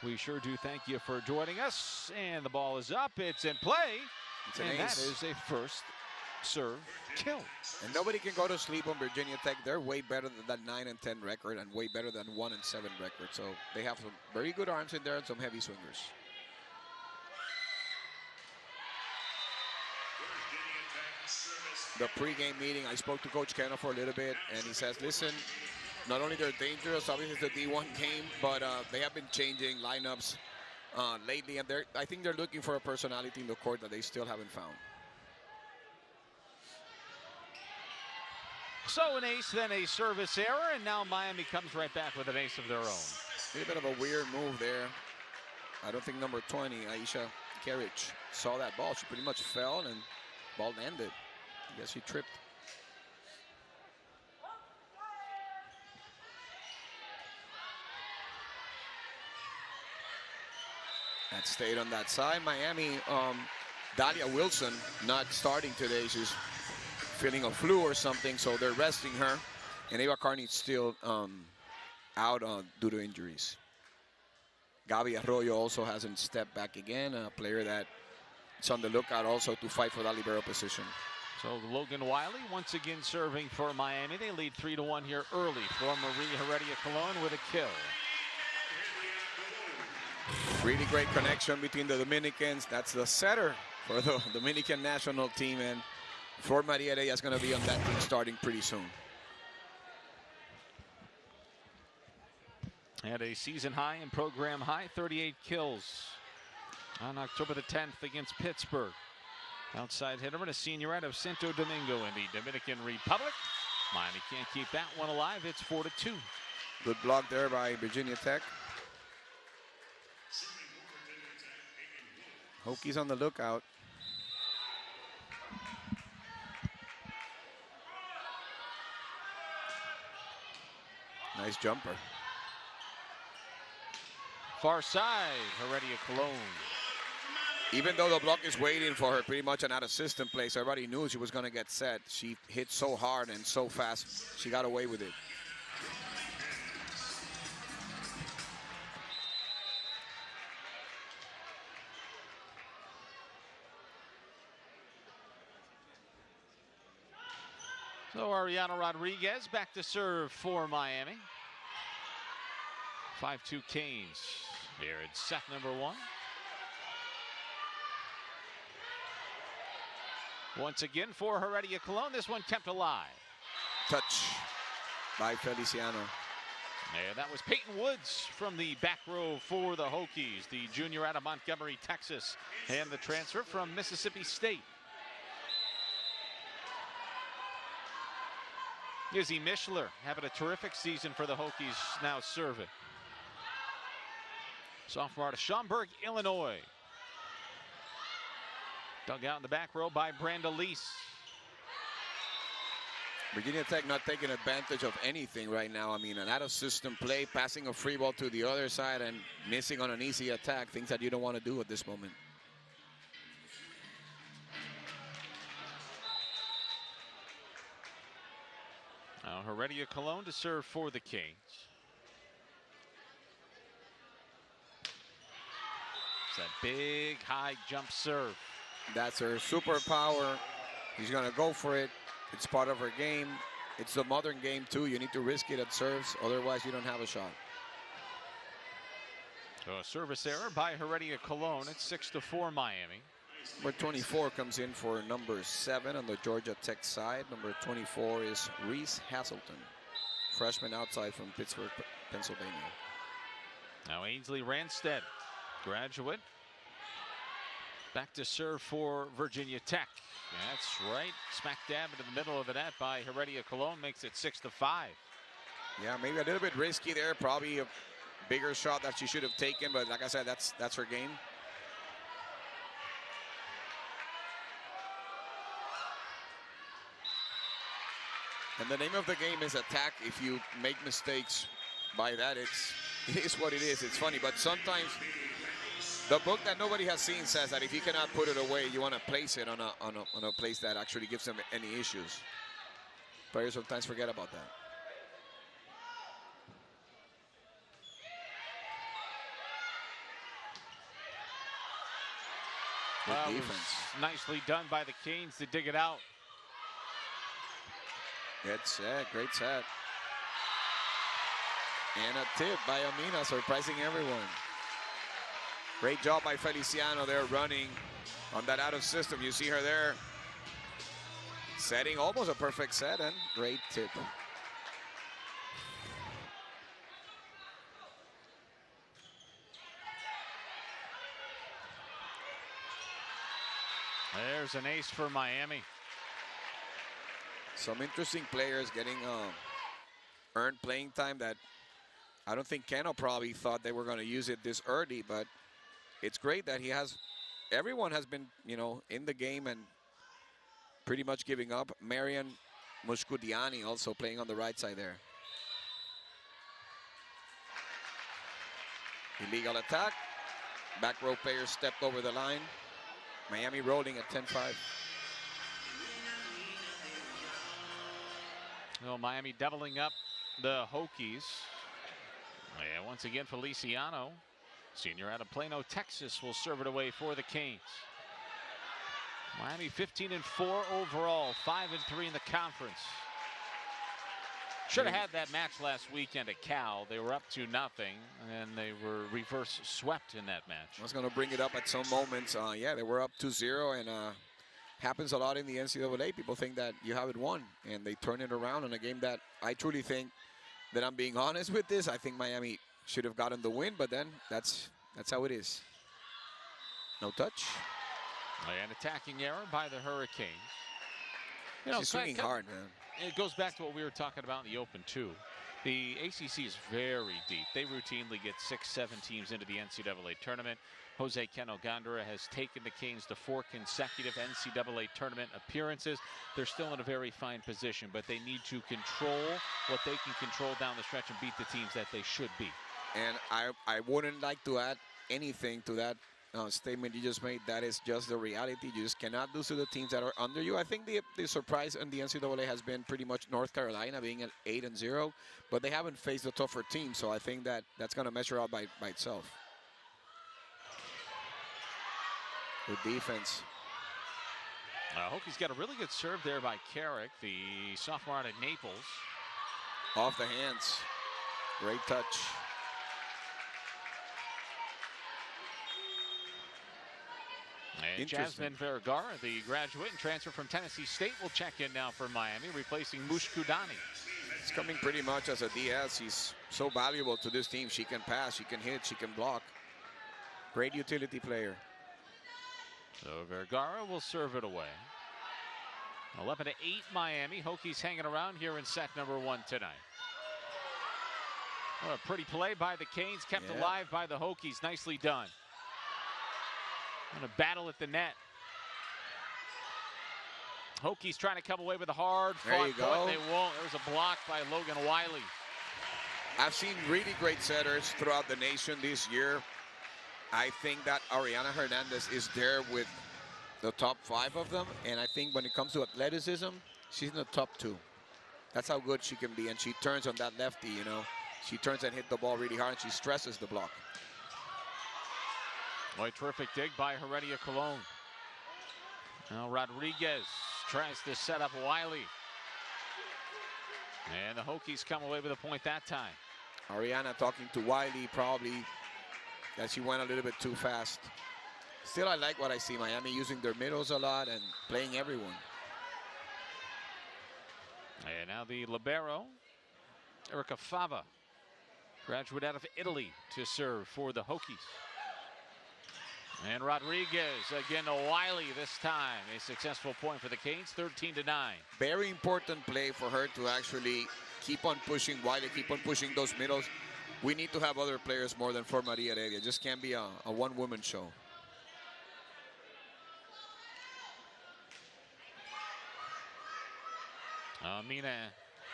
We sure do thank you for joining us. And the ball is up. It's in play. And that is a first serve kill. And nobody can go to sleep on Virginia Tech. They're way better than that 9-10 record and way better than 1-7 record. So they have some very good arms in there and some heavy swingers. The pregame meeting, I spoke to Coach Kenna for a little bit, and he says, listen, not only they're dangerous, obviously it's a D1 game, but they have been changing lineups lately, and I think they're looking for a personality in the court that they still haven't found. So an ace, then a service error, and now Miami comes right back with an ace of their own. A little bit of a weird move there. I don't think number 20, Aisha Kerich, saw that ball. She pretty much fell and ball landed. I guess she tripped. That stayed on that side. Miami, Dahlia Wilson not starting today. She's feeling a flu or something, so they're resting her. And Ava Carney's still out due to injuries. Gabi Arroyo also hasn't stepped back again, a player that's on the lookout also to fight for that libero position. So Logan Wiley once again serving for Miami. They lead 3-1 here early for Marie Heredia Colon with a kill. Really great connection between the Dominicans. That's the setter for the Dominican national team, and Flor Maria Heredia is going to be on that team starting pretty soon. Had a season high and program high, 38 kills on October the 10th against Pittsburgh. Outside hitter and a senior out of Santo Domingo in the Dominican Republic. Miami can't keep that one alive. It's 4-2. Good block there by Virginia Tech. Hokies on the lookout. Nice jumper. Far side, Heredia Colon. Even though the block is waiting for her, pretty much an out-of-system play, so everybody knew she was going to get set. She hit so hard and so fast, she got away with it. So Ariana Rodriguez back to serve for Miami. 5-2 Canes. Here it's set number 1. Once again for Heredia Colon. This one kept alive. Touch by Feliciano. And that was Peyton Woods from the back row for the Hokies, the junior out of Montgomery, Texas, and the transfer from Mississippi State. Izzy Mishler having a terrific season for the Hokies, now serving. Sophomore out of Schaumburg, Illinois. Dug out in the back row by Branda Lease. Virginia Tech not taking advantage of anything right now. I mean, an out-of-system play, passing a free ball to the other side and missing on an easy attack, things that you don't want to do at this moment. Now Heredia Colon to serve for the Canes. It's that big high jump serve. That's her superpower. She's going to go for it. It's part of her game. It's the modern game, too. You need to risk it at serves. Otherwise, you don't have a shot. So a service error by Heredia Colon. It's 6-4 Miami. Number 24 comes in for number 7 on the Georgia Tech side. Number 24 is Reese Hazelton, freshman outside from Pittsburgh, Pennsylvania. Now Ainsley Ranstead, graduate. Back to serve for Virginia Tech. That's right, smack dab into the middle of the net by Heredia Colon, makes it 6-5. Yeah, maybe a little bit risky there. Probably a bigger shot that she should have taken, but like I said, that's her game. And the name of the game is attack. If you make mistakes by that, it is what it is. It's funny, but sometimes the book that nobody has seen says that if you cannot put it away, you want to place it on a place that actually gives them any issues. Players sometimes forget about that. Good That was defense. nicely done by the Canes to dig it out. Good set, great set. And a tip by Amina, surprising everyone. Great job by Feliciano there running on that out of system. You see her there setting almost a perfect set, and great tip. There's an ace for Miami. Some interesting players getting earned playing time that I don't think Keno probably thought they were going to use it this early, but it's great that everyone has been, in the game and pretty much giving up. Marian Mushkudiani also playing on the right side there. Illegal attack. Back row player stepped over the line. Miami rolling at 10-5. Well, Miami doubling up the Hokies. And once again, Feliciano, senior out of Plano, Texas, will serve it away for the Canes. Miami 15-4 overall, 5-3 in the conference. Should have had that match last weekend at Cal. They were up 2-0, and they were reverse swept in that match. I was going to bring it up at some moments. Yeah, they were up 2-0, and happens a lot in the NCAA. People think that you have it won, and they turn it around in a game that I truly think that I'm being honest with this. I think Miami should have gotten the win, but then that's how it is. No touch. An attacking error by the Hurricanes. She's swinging hard, man. It goes back to what we were talking about in the Open, too. The ACC is very deep. They routinely get 6-7 teams into the NCAA tournament. Jose Keno Gondara has taken the Canes to 4 consecutive NCAA tournament appearances. They're still in a very fine position, but they need to control what they can control down the stretch and beat the teams that they should beat. And I wouldn't like to add anything to that statement you just made. That is just the reality. You just cannot lose to the teams that are under you. I think the surprise in the NCAA has been pretty much North Carolina being at 8-0, but they haven't faced a tougher team, so I think that's going to measure out by itself. Good defense. Hokies got a really good serve there by Carrick, the sophomore out of Naples. Off the hands. Great touch. And Jasmine Vergara, the graduate and transfer from Tennessee State, will check in now for Miami, replacing Mushkudani. It's coming pretty much as a DS. She's so valuable to this team. She can pass, she can hit, she can block. Great utility player. So Vergara will serve it away. 11-8 Miami. Hokies hanging around here in set number 1 tonight. Oh, a pretty play by the Canes, kept alive by the Hokies. Nicely done. And a battle at the net. Hokies trying to come away with a hard fought point. They won't. There was a block by Logan Wiley. I've seen really great setters throughout the nation this year. I think that Ariana Hernandez is there with the top 5 of them. And I think when it comes to athleticism, she's in the top 2. That's how good she can be. And she turns on that lefty, She turns and hit the ball really hard, and she stresses the block. Boy, terrific dig by Heredia Colon. Now Rodriguez tries to set up Wiley. And the Hokies come away with a point that time. Ariana talking to Wiley, probably that she went a little bit too fast. Still, I like what I see. Miami using their middles a lot and playing everyone. And now the libero, Erica Fava, graduate out of Italy, to serve for the Hokies. And Rodriguez again to Wiley this time. A successful point for the Canes, 13-9. Very important play for her to actually keep on pushing Wiley, keep on pushing those middles. We need to have other players more than for Maria Heredia. It just can't be a one-woman show. Mina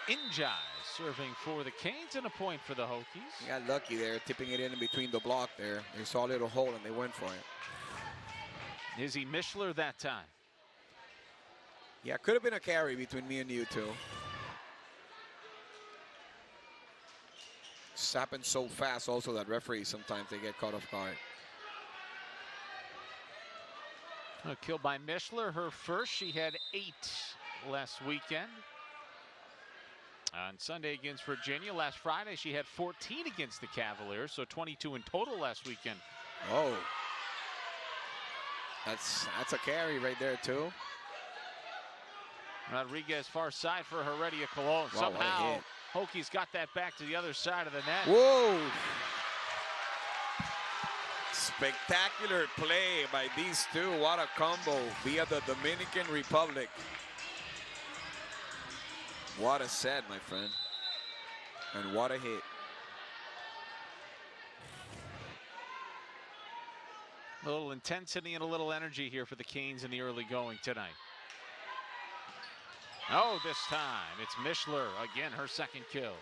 Injai serving for the Canes, and a point for the Hokies. They got lucky there, tipping it in between the block there. They saw a little hole and they went for it. Izzy Mishler that time. Yeah, could have been a carry between me and you two. This happens so fast also that referees sometimes they get caught off guard. A kill by Mishler, her first. She had 8 last weekend. On Sunday against Virginia. Last Friday, she had 14 against the Cavaliers, so 22 in total last weekend. Oh. That's a carry right there, too. Rodriguez far side for Heredia Cologne. Wow, somehow, Hokies got that back to the other side of the net. Whoa! Spectacular play by these two. What a combo via the Dominican Republic. What a set, my friend. And what a hit. A little intensity and a little energy here for the Canes in the early going tonight. Oh, this time it's Mishler. Again, her second kill.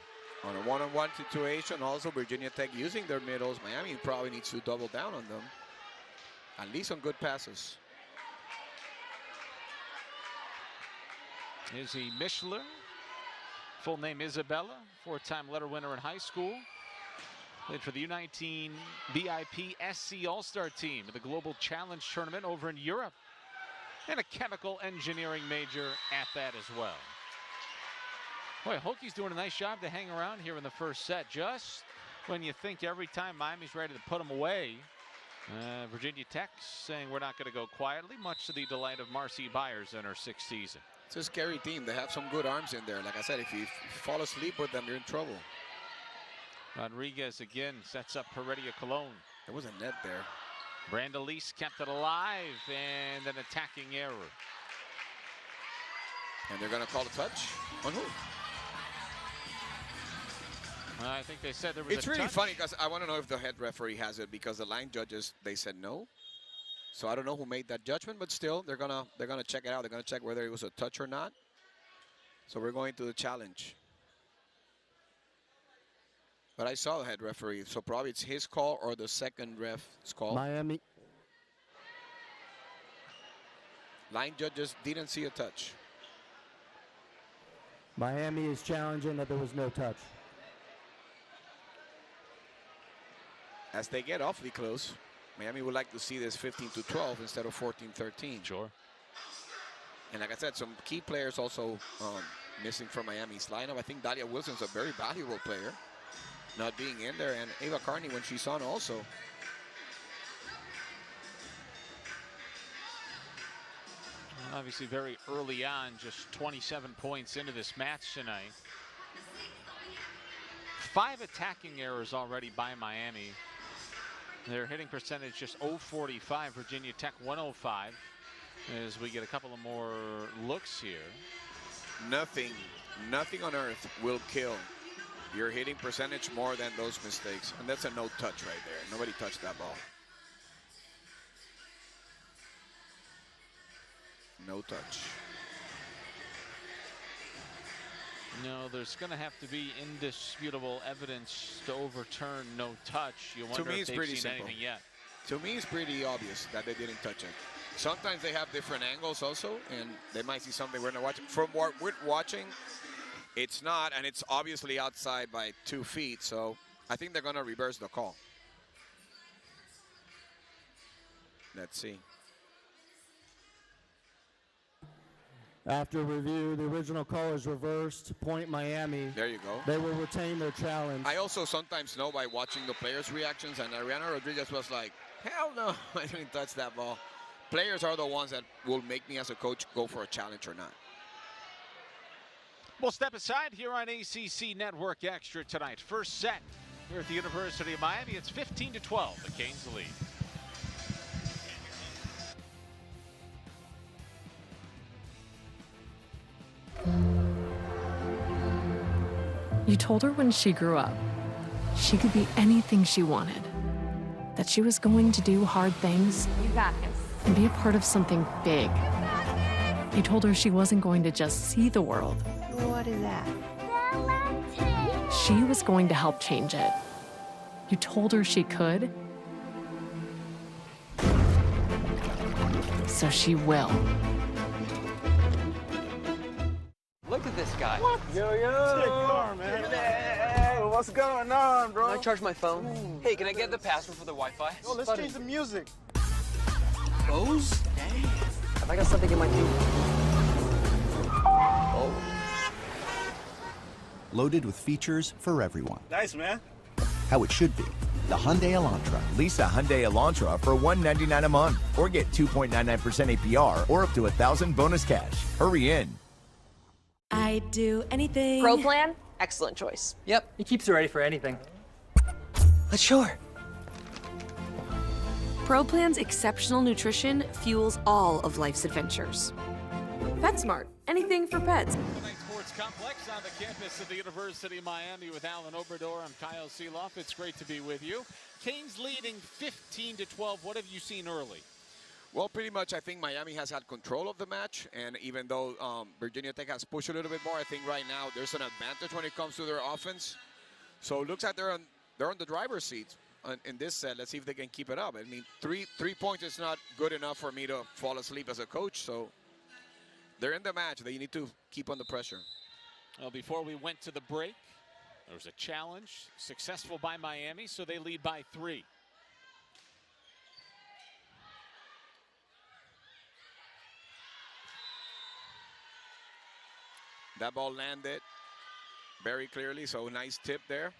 On a one-on-one situation, also Virginia Tech using their middles. Miami probably needs to double down on them. At least on good passes. Izzy Mishler. Full name Isabella, 4-time letter winner in high school. Played for the U19 BIP SC All-Star team in the Global Challenge Tournament over in Europe. And a chemical engineering major at that as well. Boy, Hokies doing a nice job to hang around here in the first set. Just when you think every time Miami's ready to put them away, Virginia Tech saying we're not going to go quietly, much to the delight of Marcy Byers in her 6th season. It's a scary team. They have some good arms in there. Like I said, if you fall asleep with them, you're in trouble. Rodriguez again sets up Heredia Cologne. There was a net there. Brandalise kept it alive and an attacking error. And they're going to call a touch on who? I think they said there was It's a really touch. funny because I want to know if the head referee has it, because the line judges, they said no. So I don't know who made that judgment, but still they're gonna check it out. They're gonna check whether it was a touch or not. So we're going to the challenge. But I saw the head referee, so probably it's his call or the second ref's call. Miami. Line judges didn't see a touch. Miami is challenging that there was no touch. As they get awfully close, Miami would like to see this 15-12 instead of 14-13. Sure. And like I said, some key players also missing from Miami's lineup. I think Dalia Wilson's a very valuable player, not being in there. And Ava Carney, when she's on, also. Obviously very early on, just 27 points into this match tonight. 5 attacking errors already by Miami. Their hitting percentage just .045, Virginia Tech 105. As we get a couple of more looks here. Nothing on earth will kill your hitting percentage more than those mistakes. And that's a no touch right there. Nobody touched that ball. No touch. No, there's going to have to be indisputable evidence to overturn no touch. You wonder me, if it's they've pretty seen simple. anything yet. To me, it's pretty obvious that they didn't touch it. Sometimes they have different angles also, and they might see something we're not watching. From what we're watching, it's not, and it's obviously outside by 2 feet, so I think they're going to reverse the call. Let's see. After review, the original call is reversed. Point Miami. There you go. They will retain their challenge. I also sometimes know by watching the players' reactions, and Ariana Rodriguez was like, hell no, I didn't touch that ball. Players are the ones that will make me as a coach go for a challenge or not. We'll step aside here on ACC Network Extra tonight. First set here at the University of Miami. It's 15-12, the Canes lead. You told her when she grew up, she could be anything she wanted. That she was going to do hard things You got this. and be a part of something big. You told her she wasn't going to just see the world. What is that? She was going to help change it. You told her she could. So she will. Look at this guy. Yo, sick car, man. Hey, what's going on, bro? Can I charge my phone? Hey, can I get the password for the Wi-Fi? Yo, let's change the music. Those? Dang. Have I got something in my teeth? Oh. Loaded with features for everyone. Nice, man. How it should be. The Hyundai Elantra. Lease a Hyundai Elantra for $199 a month or get 2.99% APR or up to $1,000 bonus cash. Hurry in. I'd do anything. Pro Plan, excellent choice. Yep, he keeps her ready for anything. Let's show her. Pro Plan's exceptional nutrition fuels all of life's adventures. PetSmart, anything for pets. Sports Complex on the campus of the University of Miami with Alan Obrador. I'm Kyle Seeloff. It's great to be with you. Canes leading 15-12. What have you seen early? Well, pretty much I think Miami has had control of the match, and even though Virginia Tech has pushed a little bit more, I think right now there's an advantage when it comes to their offense. So it looks like they're on the driver's seat in this set. Let's see if they can keep it up. I mean, three points is not good enough for me to fall asleep as a coach, so they're in the match. They need to keep on the pressure. Well, before we went to the break, there was a challenge, successful by Miami, so they lead by 3. That ball landed very clearly, so nice tip there.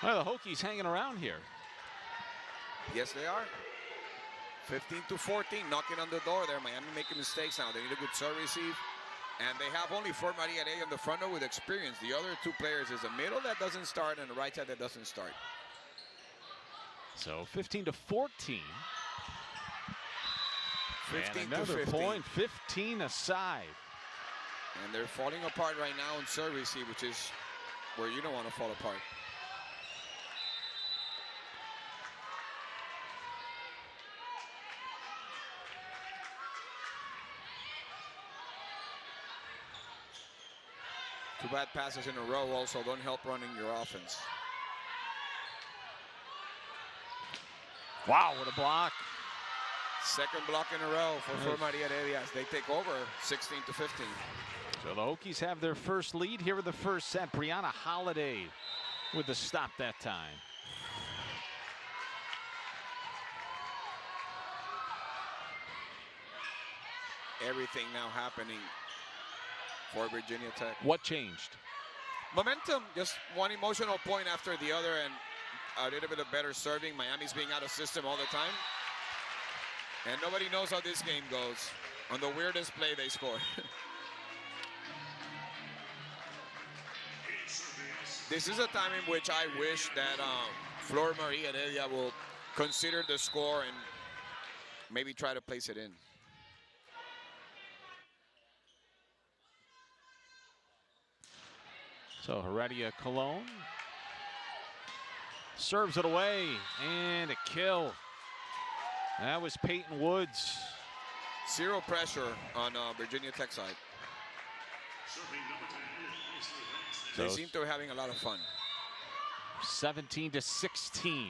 Well, the Hokies hanging around here. Yes, they are. 15-14, knocking on the door there. Miami making mistakes now. They need a good serve receive. And they have only Flor Maria Heredia on the front row with experience. The other 2 players is the middle that doesn't start and the right side that doesn't start. So 15-14. 15 and another to 15. point, 15 aside. And they're falling apart right now in serve receive, which is where you don't want to fall apart. Two bad passes in a row also don't help running your offense. Wow, what a block. Second block in a row for Flor Maria Heredia as they take over 16-15. So the Hokies have their first lead here in the first set. Brianna Holiday with the stop that time. Everything now happening for Virginia Tech. What changed? Momentum, just one emotional point after the other and a little bit of better serving. Miami's being out of system all the time. And nobody knows how this game goes. On the weirdest play, they score. This is a time in which I wish that Flor Maria Heredia will consider the score and maybe try to place it in. So Heredia Colon serves it away and a kill. That was Peyton Woods. Zero pressure on Virginia Tech side. They seem to be having a lot of fun. 17-16.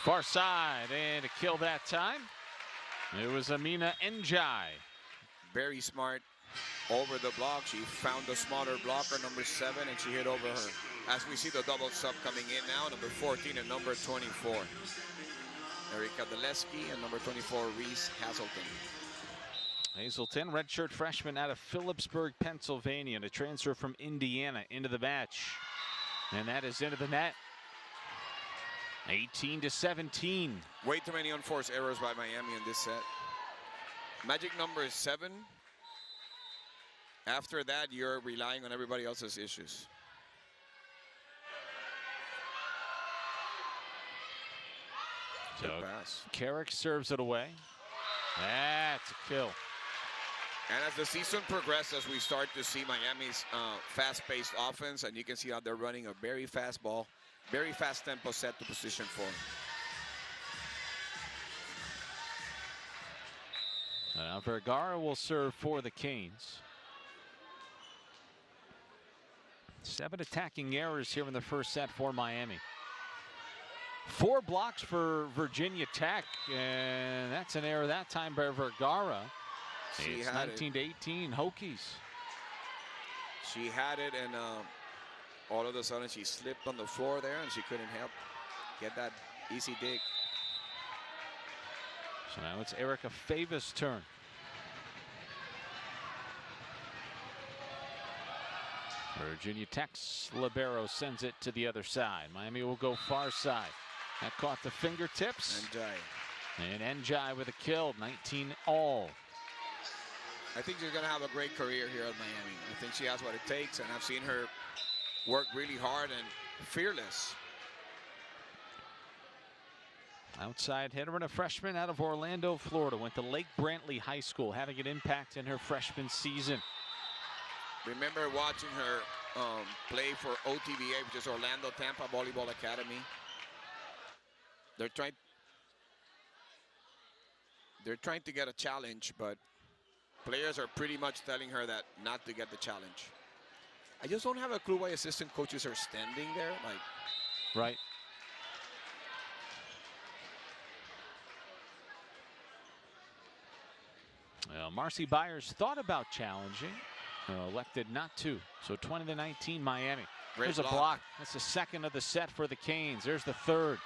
Far side and a kill that time. It was Amina Njai. Very smart over the block. She found the smaller blocker, number 7, and she hit over her. As we see the double sub coming in now, number 14 and number 24. Erika Deleski and number 24, Reese Hazelton. Hazelton, redshirt freshman out of Phillipsburg, Pennsylvania, and a transfer from Indiana into the match. And that is into the net. 18-17. Way too many unforced errors by Miami in this set. Magic number is 7. After that, you're relying on everybody else's issues. So Carrick serves it away. That's a kill. And as the season progresses, we start to see Miami's fast-paced offense, and you can see how they're running a very fast ball, very fast tempo set to position 4. Now Vergara will serve for the Canes. 7 attacking errors here in the first set for Miami. 4 blocks for Virginia Tech, and that's an error that time by Vergara. It's 19-18 Hokies. She had it, and all of a sudden she slipped on the floor there, and she couldn't help get that easy dig. So now it's Erica Favis' turn. Virginia Tech's libero sends it to the other side. Miami will go far side. That caught the fingertips. And Njai with a kill, 19 all. I think she's going to have a great career here at Miami. I think she has what it takes, and I've seen her work really hard and fearless. Outside hitter and a freshman out of Orlando, Florida. Went to Lake Brantley High School, having an impact in her freshman season. Remember watching her play for OTVA, which is Orlando Tampa Volleyball Academy. They're trying to get a challenge, but players are pretty much telling her that not to get the challenge. I just don't have a clue why assistant coaches are standing there. Right. Well, Marcy Byers thought about challenging, elected not to. So 20-19 Miami. There's a block. That's the second of the set for the Canes. There's the third.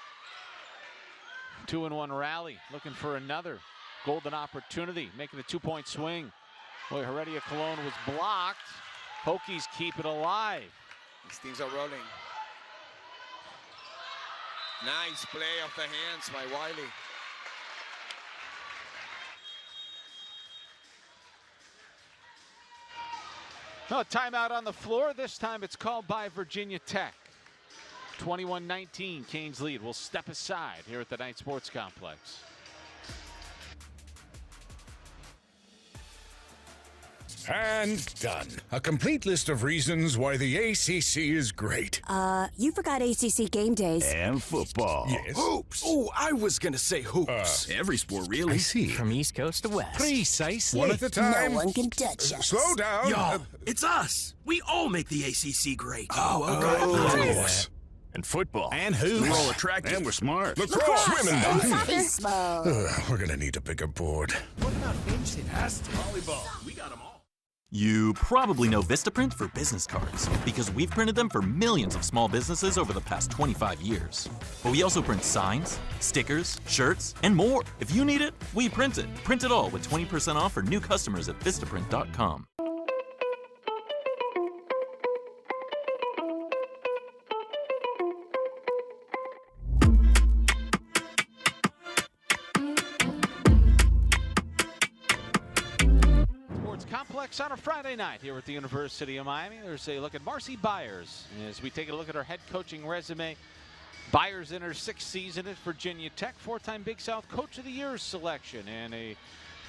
2-1 rally, looking for another golden opportunity, making a 2-point swing. Boy, Heredia Cologne was blocked. Hokies keep it alive. These teams are rolling. Nice play off the hands by Wiley. No, timeout on the floor. This time it's called by Virginia Tech. 21-19, Canes lead. We'll step aside here at the Knight Sports Complex. And done. A complete list of reasons why the ACC is great. You forgot ACC game days. And football. Yes. Hoops. Oh, I was gonna say hoops. Every sport, really. I see. From East Coast to West. Precisely. One at a time. No one can touch us. Slow down. Yo, it's us. We all make the ACC great. Yes. And football. And hoops. We're all attractive. And we're smart. Lacrosse. Swimming. Baseball. We're gonna need a bigger board. What about Vincent? Volleyball. We got them all. You probably know Vistaprint for business cards because we've printed them for millions of small businesses over the past 25 years. But we also print signs, stickers, shirts, and more. If you need it, we print it. Print it all with 20% off for new customers at Vistaprint.com. Complex on a Friday night here at the University of Miami. There's a look at Marcy Byers as we take a look at her head coaching resume. Byers in her 6th season at Virginia Tech, 4-time Big South Coach of the Year selection, and a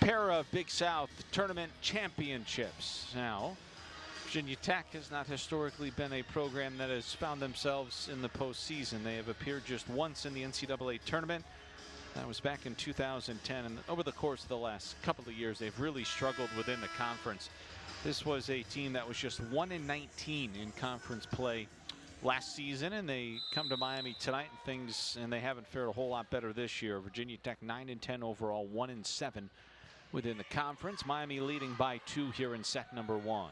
pair of Big South tournament championships. Now, Virginia Tech has not historically been a program that has found themselves in the postseason. They have appeared just once in the NCAA tournament. That was back in 2010, and over the course of the last couple of years, they've really struggled within the conference. This was a team that was just 1-19 in conference play last season, and they come to Miami tonight and they haven't fared a whole lot better this year. Virginia Tech 9-10 overall, 1-7 within the conference. Miami leading by 2 here in set number 1.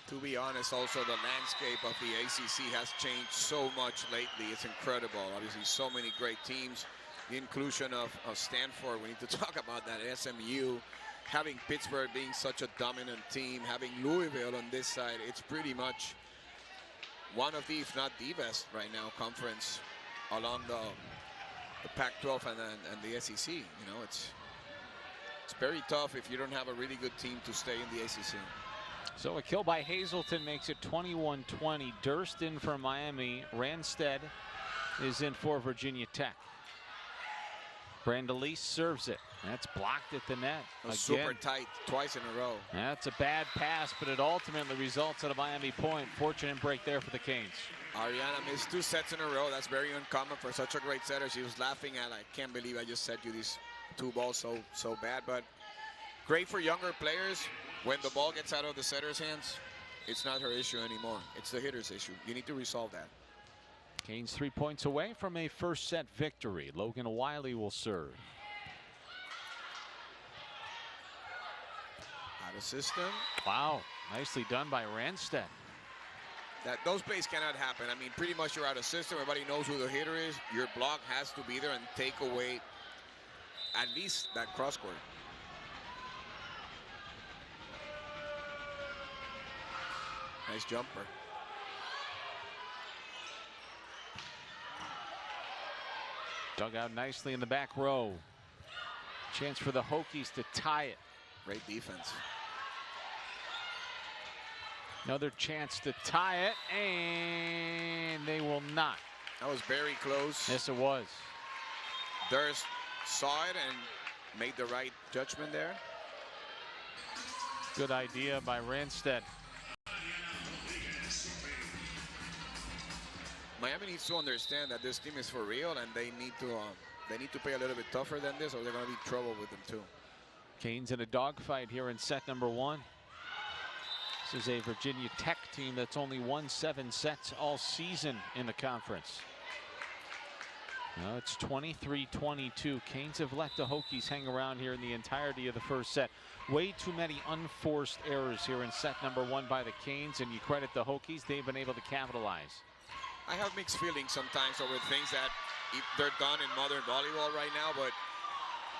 To be honest, also the landscape of the ACC has changed so much lately. It's incredible. Obviously, so many great teams. The inclusion of Stanford, we need to talk about that. SMU, having Pittsburgh being such a dominant team, having Louisville on this side, it's pretty much one of the, if not the best right now, conference along the Pac-12 and the SEC. You know, it's very tough if you don't have a really good team to stay in the ACC. So a kill by Hazelton makes it 21-20. Durst in for Miami. Ranstead is in for Virginia Tech. Brandalise serves it. That's blocked at the net. Super tight twice in a row. That's a bad pass, but it ultimately results in a Miami point. Fortunate break there for the Canes. Ariana missed 2 sets in a row. That's very uncommon for such a great setter. She was laughing at, I can't believe I just set you these 2 balls so bad. But Great for younger players. When the ball gets out of the setter's hands, it's not her issue anymore. It's the hitter's issue. You need to resolve that. Canes 3 points away from a first set victory. Logan Wiley will serve. Out of system. Wow, nicely done by Ranstedt. Those plays cannot happen. I mean, pretty much you're out of system. Everybody knows who the hitter is. Your block has to be there and take away at least that cross court. Nice jumper. Dug out nicely in the back row. Chance for the Hokies to tie it. Great defense. Another chance to tie it, and they will not. That was very close. Yes, it was. Durst saw it and made the right judgment there. Good idea by Ranstedt. Miami needs to understand that this team is for real, and they need to play a little bit tougher than this, or they're going to be in trouble with them too. Canes in a dogfight here in set number 1. This is a Virginia Tech team that's only won 7 sets all season in the conference. Now it's 23-22. Canes have let the Hokies hang around here in the entirety of the first set. Way too many unforced errors here in set number 1 by the Canes, and you credit the Hokies. They've been able to capitalize. I have mixed feelings sometimes over things that they're done in modern volleyball right now, but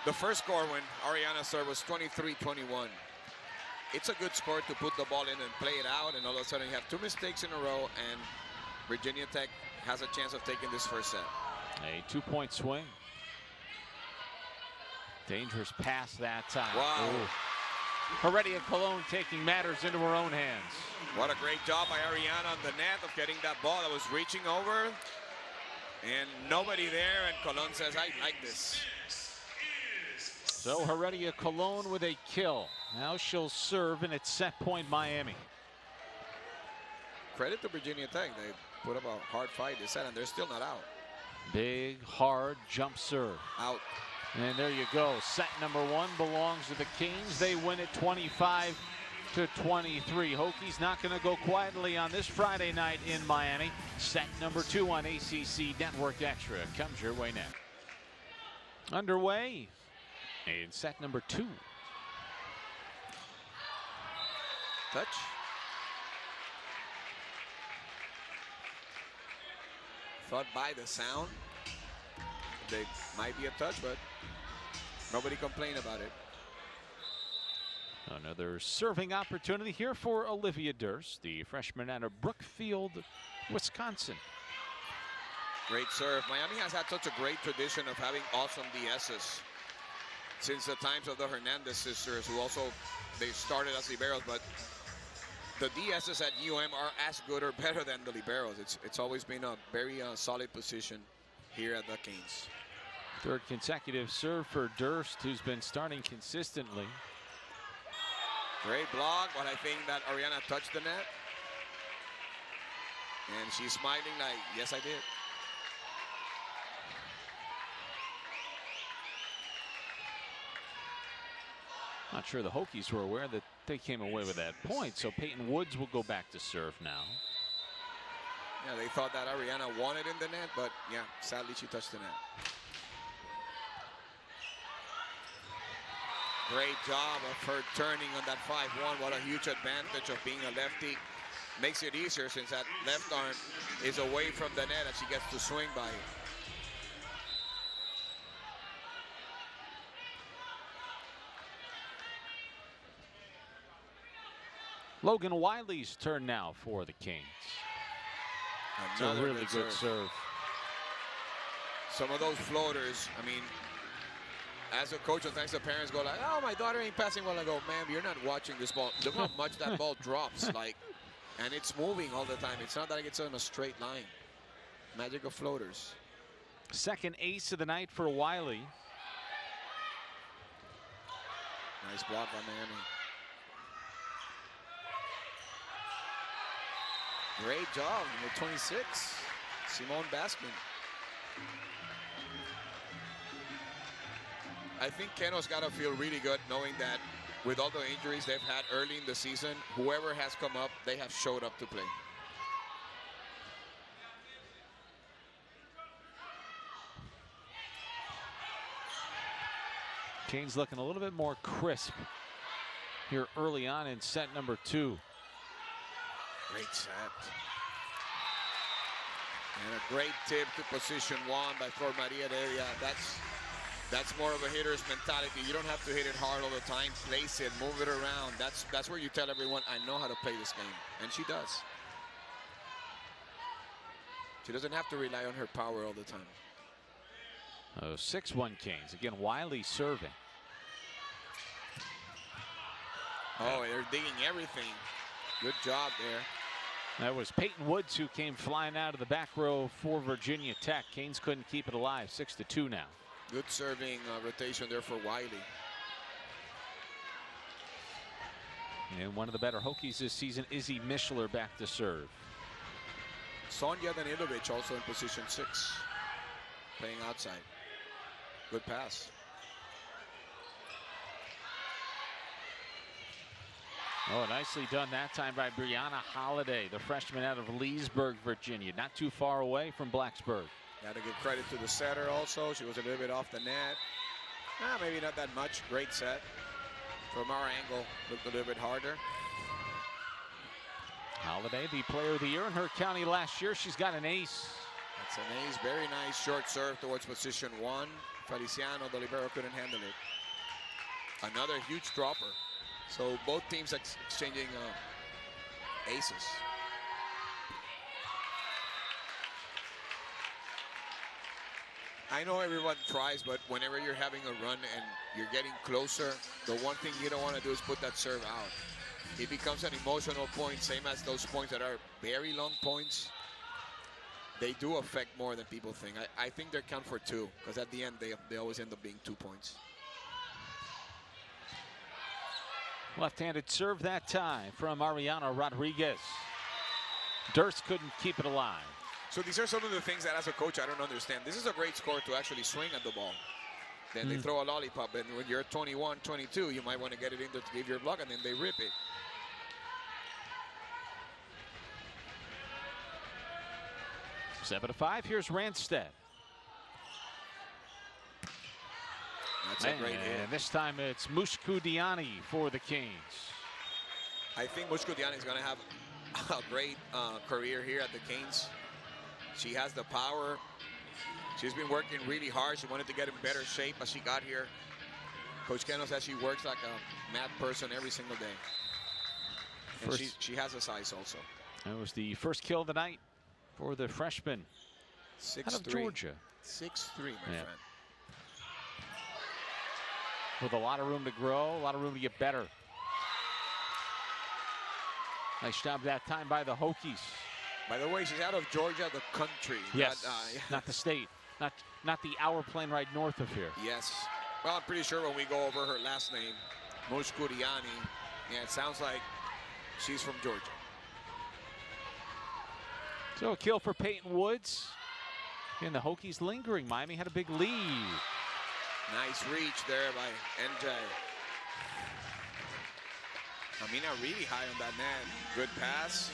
the first score when Ariana served was 23-21. It's a good score to put the ball in and play it out, and all of a sudden you have 2 mistakes in a row, and Virginia Tech has a chance of taking this first set. A 2-point swing. Dangerous pass that time. Wow. Ooh. Heredia Colon taking matters into her own hands. What a great job by Ariana on the net of getting that ball that was reaching over. And nobody there, and Colon says, I like this. So Heredia Colon with a kill. Now she'll serve, and it's set point Miami. Credit to Virginia Tech. They put up a hard fight this set, and they're still not out. Big, hard jump serve. Out. And there you go. Set number 1 belongs to the Kings. They win it 25-23. Hokies not going to go quietly on this Friday night in Miami. Set number 2 on ACC Network Extra comes your way next. Underway in set number 2. Touch. Thought by the sound they might be a touch, but nobody complained about it. Another serving opportunity here for Olivia Durst, the freshman out of Brookfield, Wisconsin. Great serve. Miami has had such a great tradition of having awesome DSs since the times of the Hernandez sisters, who also, they started as liberos, but the DSs at UM are as good or better than the liberos. It's always been a very solid position here at the Canes. 3rd consecutive serve for Durst, who's been starting consistently. Great block, but I think that Ariana touched the net. And she's smiling like, yes, I did. Not sure the Hokies were aware that they came away with that point, so Peyton Woods will go back to serve now. Yeah, they thought that Ariana won it in the net, but yeah, sadly she touched the net. Great job of her turning on that 5-1. What a huge advantage of being a lefty. Makes it easier since that left arm is away from the net and she gets to swing by it. Logan Wiley's turn now for the Canes. It's a really good serve. Some of those floaters, I mean, as a coach, sometimes the parents go like, oh, my daughter ain't passing well. I go, ma'am, you're not watching this ball. Look how much that ball drops, like, and it's moving all the time. It's not that it's on a straight line. Magic of floaters. Second ace of the night for Wiley. Nice block by Miami. Great job, number 26, Simone Baskin. I think Keno's got to feel really good knowing that with all the injuries they've had early in the season, whoever has come up, they have showed up to play. Canes looking a little bit more crisp here early on in set number 2. Great set. And a great tip to position 1 by Flor Maria Heredia. That's more of a hitter's mentality. You don't have to hit it hard all the time. Place it, move it around. That's where you tell everyone, I know how to play this game. And she does. She doesn't have to rely on her power all the time. 6-1 Canes. Again, Wiley serving. Oh, they're digging everything. Good job there. That was Peyton Woods who came flying out of the back row for Virginia Tech. Canes couldn't keep it alive. 6-2 now. Good serving rotation there for Wiley. And one of the better Hokies this season, Izzy Mishler, back to serve. Sonja Danilovic also in position 6, playing outside. Good pass. Oh, nicely done that time by Brianna Holiday, the freshman out of Leesburg, Virginia. Not too far away from Blacksburg. Got to give credit to the setter also. She was a little bit off the net. Maybe not that much. Great set. From our angle, looked a little bit harder. Holiday, the player of the year in her county last year. She's got an ace. That's an ace. Very nice short serve towards position 1. Feliciano, the libero, couldn't handle it. Another huge dropper. So both teams exchanging aces. I know everyone tries, but whenever you're having a run and you're getting closer, the one thing you don't want to do is put that serve out. It becomes an emotional point, same as those points that are very long points. They do affect more than people think. I think they count for 2, because at the end, they always end up being 2 points. Left-handed serve that time from Mariana Rodriguez. Durst couldn't keep it alive. So these are some of the things that as a coach I don't understand. This is a great score to actually swing at the ball. Then they throw a lollipop, and when you're 21, 22, you might want to get it in there to give your block, and then they rip it. Seven to 5. Here's Ranstead. That's a great hit. And this time it's Mushkudiani for the Canes. I think Mushkudiani is going to have a great career here at the Canes. She has the power. She's been working really hard. She wanted to get in better shape as she got here. Coach Keno says she works like a mad person every single day. And she has a size also. That was the first kill of the night for the freshman 6'3". out of Georgia. 6'3", my friend. With a lot of room to grow, a lot of room to get better. Nice job that time by the Hokies. By the way, she's out of Georgia, the country. Yes, not the state. Not the hour plane right north of here. Yes. Well, I'm pretty sure when we go over her last name, Mushkudiani, it sounds like she's from Georgia. So a kill for Peyton Woods. And the Hokies lingering. Miami had a big lead. Nice reach there by NJ. Amina really high on that net. Good pass.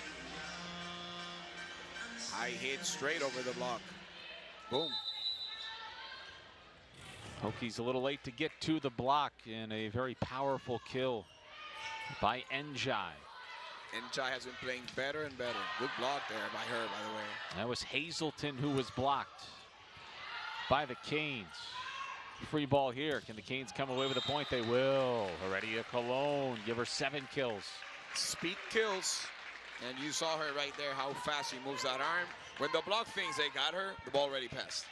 High hit straight over the block. Boom. Hokies a little late to get to the block in a very powerful kill by Njai. Njai has been playing better and better. Good block there by her, by the way. That was Hazelton who was blocked by the Canes. Free ball here. Can the Canes come away with a point? They will. Heredia Colon, give her 7 kills. Speed kills. And you saw her right there, how fast she moves that arm. When the block thinks they got her, the ball already passed.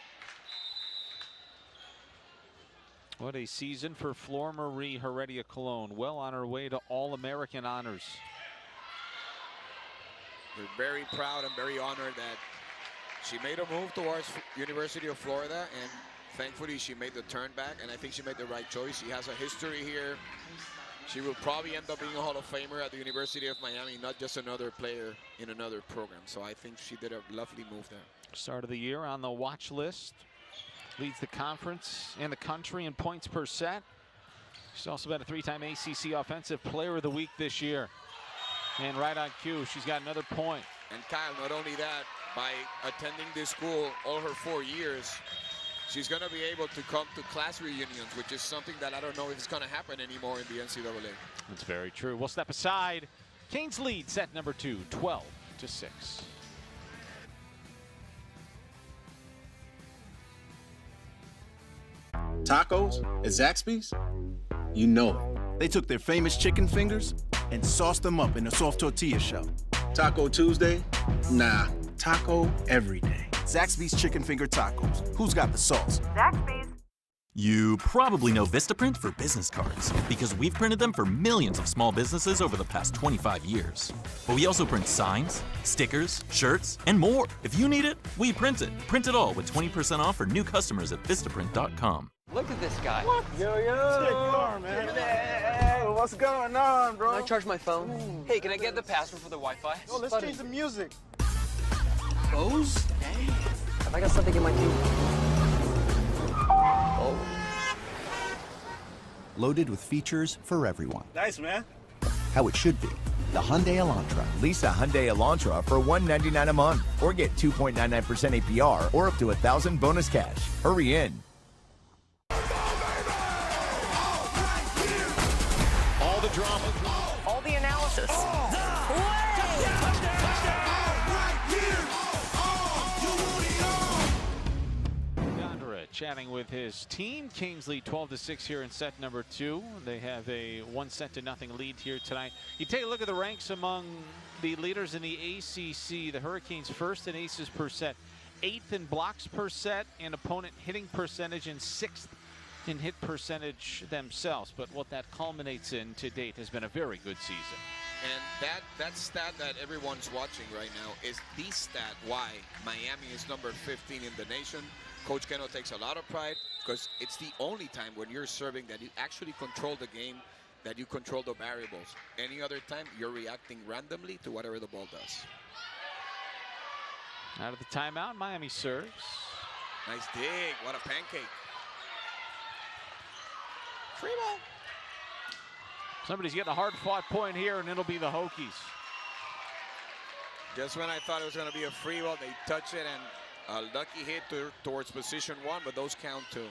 What a season for Flor Marie Heredia Colon. Well on her way to All-American honors. We're very proud and very honored that she made a move towards University of Florida, and thankfully she made the turn back, and I think she made the right choice. She has a history here. She will probably end up being a Hall of Famer at the University of Miami, not just another player in another program. So I think she did a lovely move there. Start of the year on the watch list. Leads the conference and the country in points per set. She's also been a 3-time ACC Offensive Player of the Week this year. And right on cue, she's got another point. And Kyle, not only that, by attending this school all her 4 years, she's going to be able to come to class reunions, which is something that I don't know if it's going to happen anymore in the NCAA. That's very true. We'll step aside. Canes lead set number 2, 12-6. Tacos at Zaxby's? You know it. They took their famous chicken fingers and sauced them up in a soft tortilla shell. Taco Tuesday? Nah, taco every day. Zaxby's chicken finger tacos. Who's got the sauce? Zaxby's. You probably know Vistaprint for business cards because we've printed them for millions of small businesses over the past 25 years. But we also print signs, stickers, shirts, and more. If you need it, we print it. Print it all with 20% off for new customers at Vistaprint.com. Look at this guy. What? Yo, sick car, man. Hey, what's going on, bro? Can I charge my phone? Ooh. Hey, can I get the password for the Wi-Fi? Oh, let's change the music. Bose? Hey. Have I got something in my queue? Oh. Loaded with features for everyone. Nice, man. How it should be. The Hyundai Elantra. Lease a Hyundai Elantra for $199 a month or get 2.99% APR or up to $1,000 bonus cash. Hurry in. All the drama. All the analysis. Chatting with his team. Canes lead 12-6 here in set number 2. They have a 1-0 lead here tonight. You take a look at the ranks among the leaders in the ACC. The Hurricanes first in aces per set, 8th in blocks per set, and opponent hitting percentage, and 6th in hit percentage themselves. But what that culminates in to date has been a very good season. And that stat that everyone's watching right now is the stat why Miami is number 15 in the nation. Coach Keno takes a lot of pride because it's the only time when you're serving that you actually control the game, that you control the variables. Any other time, you're reacting randomly to whatever the ball does. Out of the timeout, Miami serves. Nice dig. What a pancake. Free ball. Somebody's getting a hard-fought point here, and it'll be the Hokies. Just when I thought it was going to be a free ball, they touch it, and a lucky hit towards position 1, but those count too.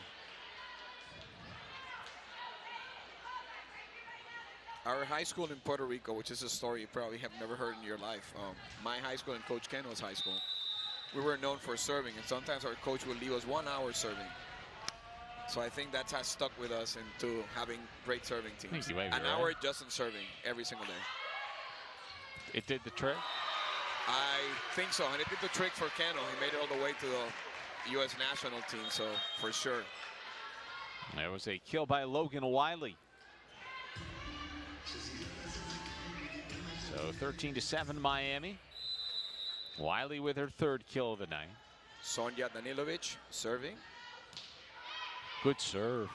Our high school in Puerto Rico, which is a story you probably have never heard in your life. My high school and Coach Keno's high school, we were known for serving, and sometimes our coach would leave us 1 hour serving. So I think that's has stuck with us into having great serving teams. An hour just in serving every single day. It did the trick? I think so, and it did the trick for Keno. He made it all the way to the U.S. national team, so for sure. There was a kill by Logan Wiley. So 13-7 Miami. Wiley with her 3rd kill of the night. Sonja Danilovic serving. Good serve.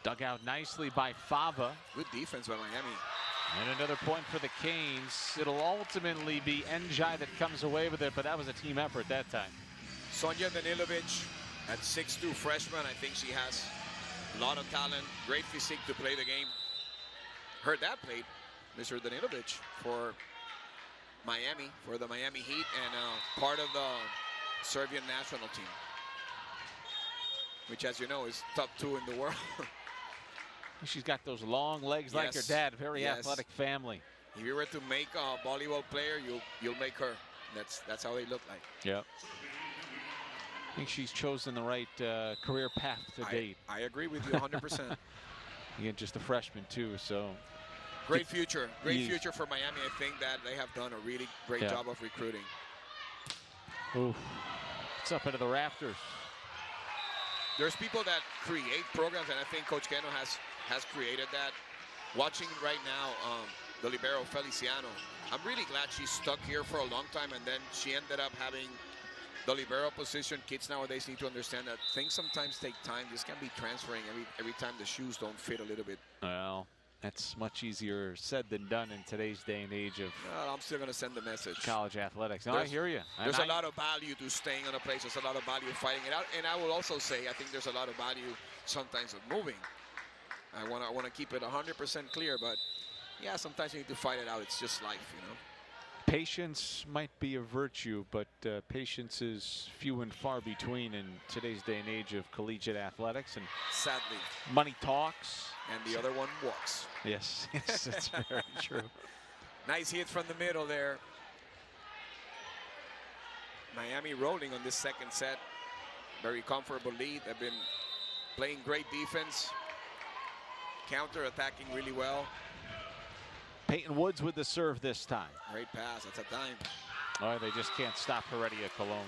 Dug out nicely by Fava. Good defense by Miami. And another point for the Canes. It'll ultimately be Njai that comes away with it, but that was a team effort that time. Sonja Danilovic at 6'2", freshman. I think she has a lot of talent, great physique to play the game. Her dad played, Mr. Danilovic, for Miami, for the Miami Heat, and part of the Serbian national team, which, as you know, is top 2 in the world. She's got those long legs like her dad. Very athletic family. If you were to make a volleyball player, you'll make her. That's how they look like. Yep. I think she's chosen the right career path to date. I agree with you 100%. Again, just a freshman too, so. Great future. Great future for Miami. I think that they have done a really great job of recruiting. Ooh, it's up into the rafters. There's people that create programs, and I think Coach Keno has created that. Watching right now, the libero Feliciano, I'm really glad she stuck here for a long time, and then she ended up having the libero position. Kids nowadays need to understand that things sometimes take time. This can be transferring every time the shoes don't fit a little bit. Well, That's much easier said than done in today's day and age of I'm still going to send the message. college athletics. No, I hear you. There's a lot of value to staying on a place. There's a lot of value fighting it out. And I will also say, I think there's a lot of value sometimes of moving. I want to keep it 100% clear, but yeah, sometimes you need to fight it out. It's just life, you know. Patience might be a virtue, but patience is few and far between in today's day and age of collegiate athletics. And sadly, money talks. And the other one walks. Yes, yes, that's very true. Nice hit from the middle there. Miami rolling on this second set. Very comfortable lead. They've been playing great defense. Counter-attacking really well. Peyton Woods with the serve this time. Great pass. That's a dime. Oh, they just can't stop Heredia Cologne.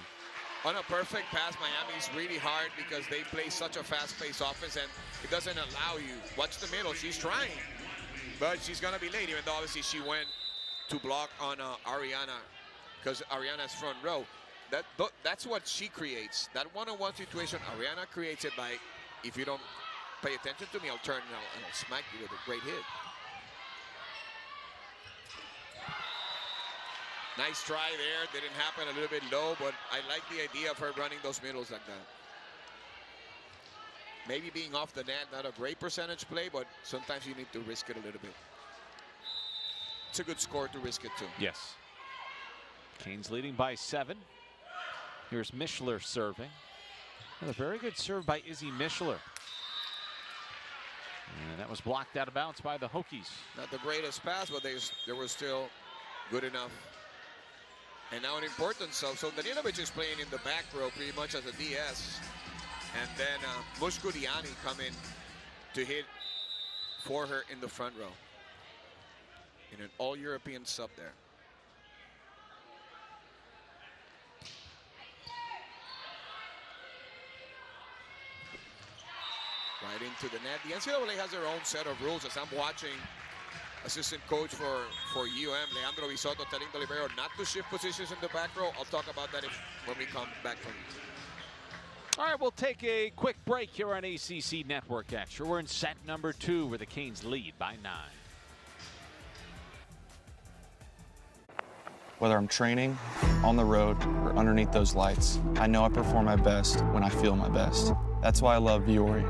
On a perfect pass, Miami's really hard because they play such a fast-paced offense, and it doesn't allow you. Watch the middle. She's trying, but she's going to be late, even though obviously she went to block on Ariana because Ariana's front row. That's what she creates. That one-on-one situation, Ariana creates it by, if you don't pay attention to me, I'll turn and I'll smack you with a great hit. Nice try there. Didn't happen, a little bit low, but I like the idea of her running those middles like that. Maybe being off the net, not a great percentage play, but sometimes you need to risk it a little bit. It's a good score to risk it too. Yes. Canes leading by 7. Here's Mischler serving. A very good serve by Izzy Mischler. And that was blocked out of bounds by the Hokies. Not the greatest pass, but they were still good enough. And now an important sub. So Danilovic is playing in the back row pretty much as a DS. And then Mushkudiani come in to hit for her in the front row. In an all-European sub there. Right into the net. The NCAA has their own set of rules. As I'm watching assistant coach for UM, Leandro Bisotto, telling the libero not to shift positions in the back row. I'll talk about that when we come back from. All right, we'll take a quick break here on ACC Network Extra. We're in set number 2 where the Canes lead by 9. Whether I'm training, on the road, or underneath those lights, I know I perform my best when I feel my best. That's why I love Vuori.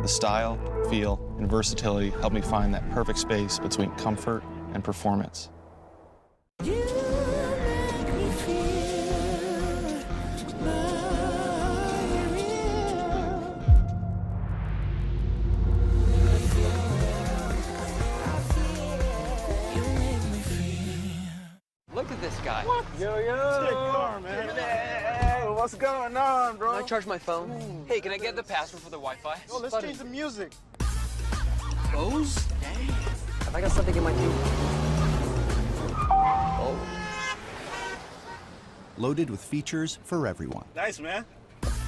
The style, feel, and versatility help me find that perfect space between comfort and performance. Look at this guy. What? Yo, sick car, man. Hey, what's going on, bro? Can I charge my phone? Ooh. Hey, can I get the password for the Wi-Fi? Oh, let's change the music. Bose? Dang. Have I got something in my teeth? Oh. Loaded with features for everyone. Nice, man.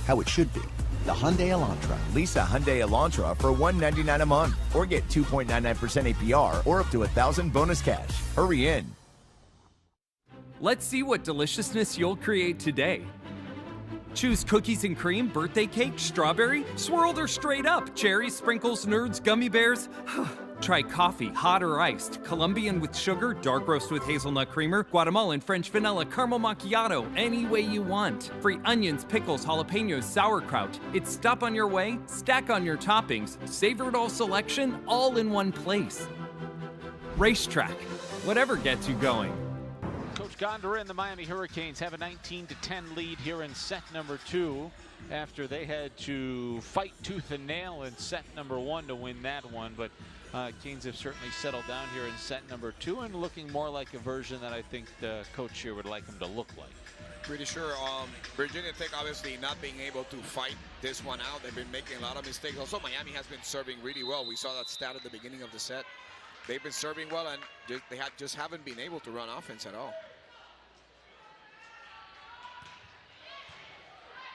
How it should be. The Hyundai Elantra. Lease a Hyundai Elantra for $199 a month or get 2.99% APR or up to $1,000 bonus cash. Hurry in. Let's see what deliciousness you'll create today. Choose cookies and cream, birthday cake, strawberry, swirled or straight up, cherries, sprinkles, nerds, gummy bears. Try coffee, hot or iced, Colombian with sugar, dark roast with hazelnut creamer, Guatemalan, French vanilla, caramel macchiato, any way you want. Free onions, pickles, jalapenos, sauerkraut. It's stop on your way, stack on your toppings, savor it all selection, all in one place. Racetrack, whatever gets you going. Coach Gondor and the Miami Hurricanes have a 19-10 lead here in set number 2 after they had to fight tooth and nail in set number 1 to win that one. But Canes have certainly settled down here in set number 2 and looking more like a version that I think the coach here would like them to look like. Pretty sure Virginia Tech obviously not being able to fight this one out. They've been making a lot of mistakes. Also, Miami has been serving really well. We saw that stat at the beginning of the set. They've been serving well, and they just haven't been able to run offense at all.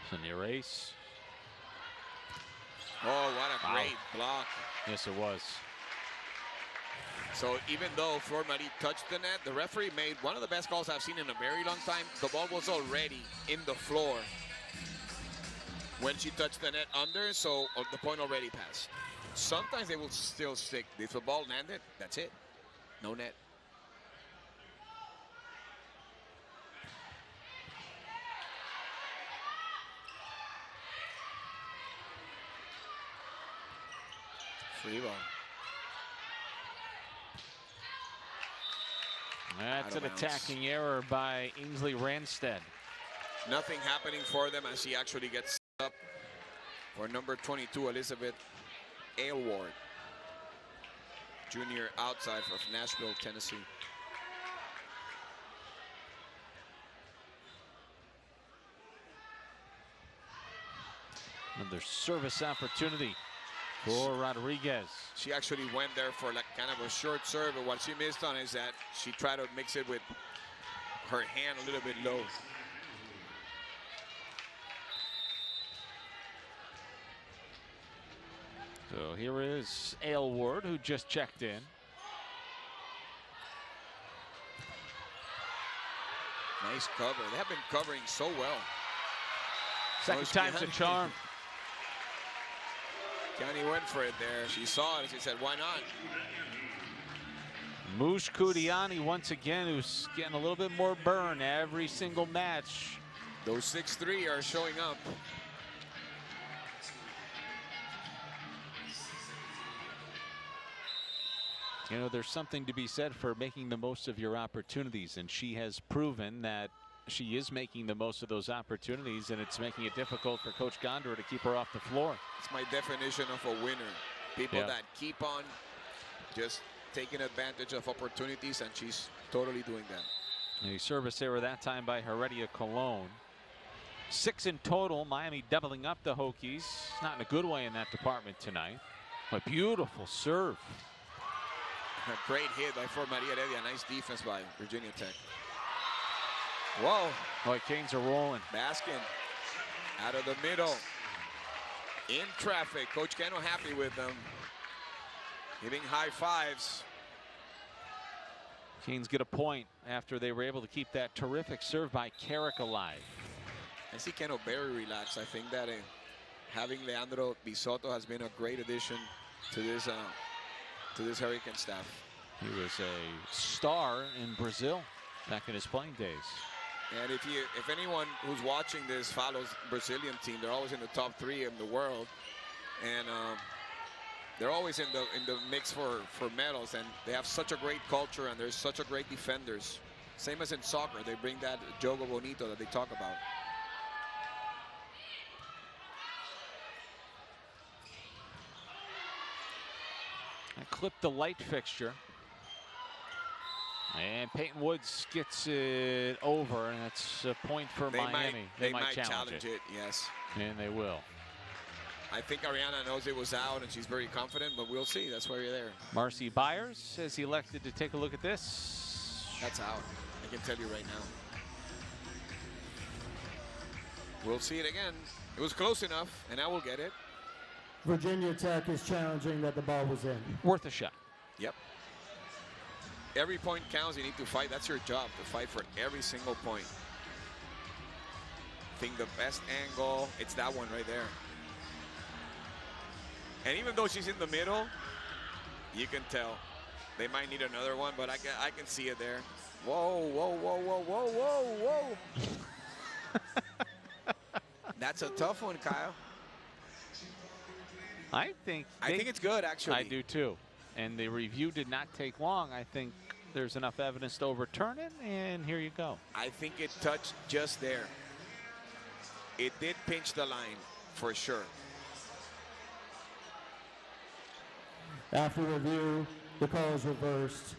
It's a near ace. Oh, what a great block. Yes, it was. So even though Flor Marie touched the net, the referee made one of the best calls I've seen in a very long time. The ball was already in the floor. when she touched the net under, so the point already passed. Sometimes they will still stick. If the ball landed, that's it. No net. Free ball. That's an attacking error by Ainsley Ranstead. Nothing happening for them as she actually gets up for number 22, Elizabeth Aylward, junior outside of Nashville, Tennessee. Another service opportunity for Rodriguez. She actually went there for like kind of a short serve, but what she missed on is that she tried to mix it with her hand a little bit low. So here is Aylward, who just checked in. Nice cover. They have been covering so well. Second time's a charm. County went for it there. She saw it and she said, why not? Moosh Kudiani once again, who's getting a little bit more burn every single match. Those 6'3" are showing up. You know, there's something to be said for making the most of your opportunities, and she has proven that she is making the most of those opportunities, and it's making it difficult for Coach Gondor to keep her off the floor. It's my definition of a winner. People that keep on just taking advantage of opportunities, and she's totally doing that. A service error that time by Heredia Cologne. 6 in total. Miami doubling up the Hokies. Not in a good way in that department tonight. But beautiful serve. A great hit by Fort Maria Heredia. Nice defense by Virginia Tech. Whoa. Boy, Canes are rolling. Baskin out of the middle. In traffic. Coach Keno happy with them. Giving high fives. Canes get a point after they were able to keep that terrific serve by Carrick alive. I see Keno very relaxed. I think that having Leandro Bisotto has been a great addition to this Hurricane staff. He was a star in Brazil back in his playing days. And if anyone who's watching this follows Brazilian team, they're always in the top 3 in the world, and they're always in the mix for medals. And they have such a great culture, and they're such a great defenders. Same as in soccer, they bring that jogo bonito that they talk about. I clipped the light fixture. And Peyton Woods gets it over, and that's a point for Miami. They might challenge it, yes. And they will. I think Ariana knows it was out, and she's very confident, but we'll see. That's why you're there. Marcy Byers has elected to take a look at this. That's out. I can tell you right now. We'll see it again. It was close enough, and I will get it. Virginia Tech is challenging that the ball was in. Worth a shot. Yep. Every point counts. You need to fight. That's your job, to fight for every single point. I think the best angle, it's that one right there. And even though she's in the middle, you can tell. They might need another one, but I can see it there. Whoa, whoa, whoa, whoa, whoa, whoa, whoa. That's a tough one, Kyle. I think it's good, actually. I do too. And the review did not take long. I think there's enough evidence to overturn it, and here you go. I think it touched just there. It did pinch the line, for sure. After review, the call is reversed.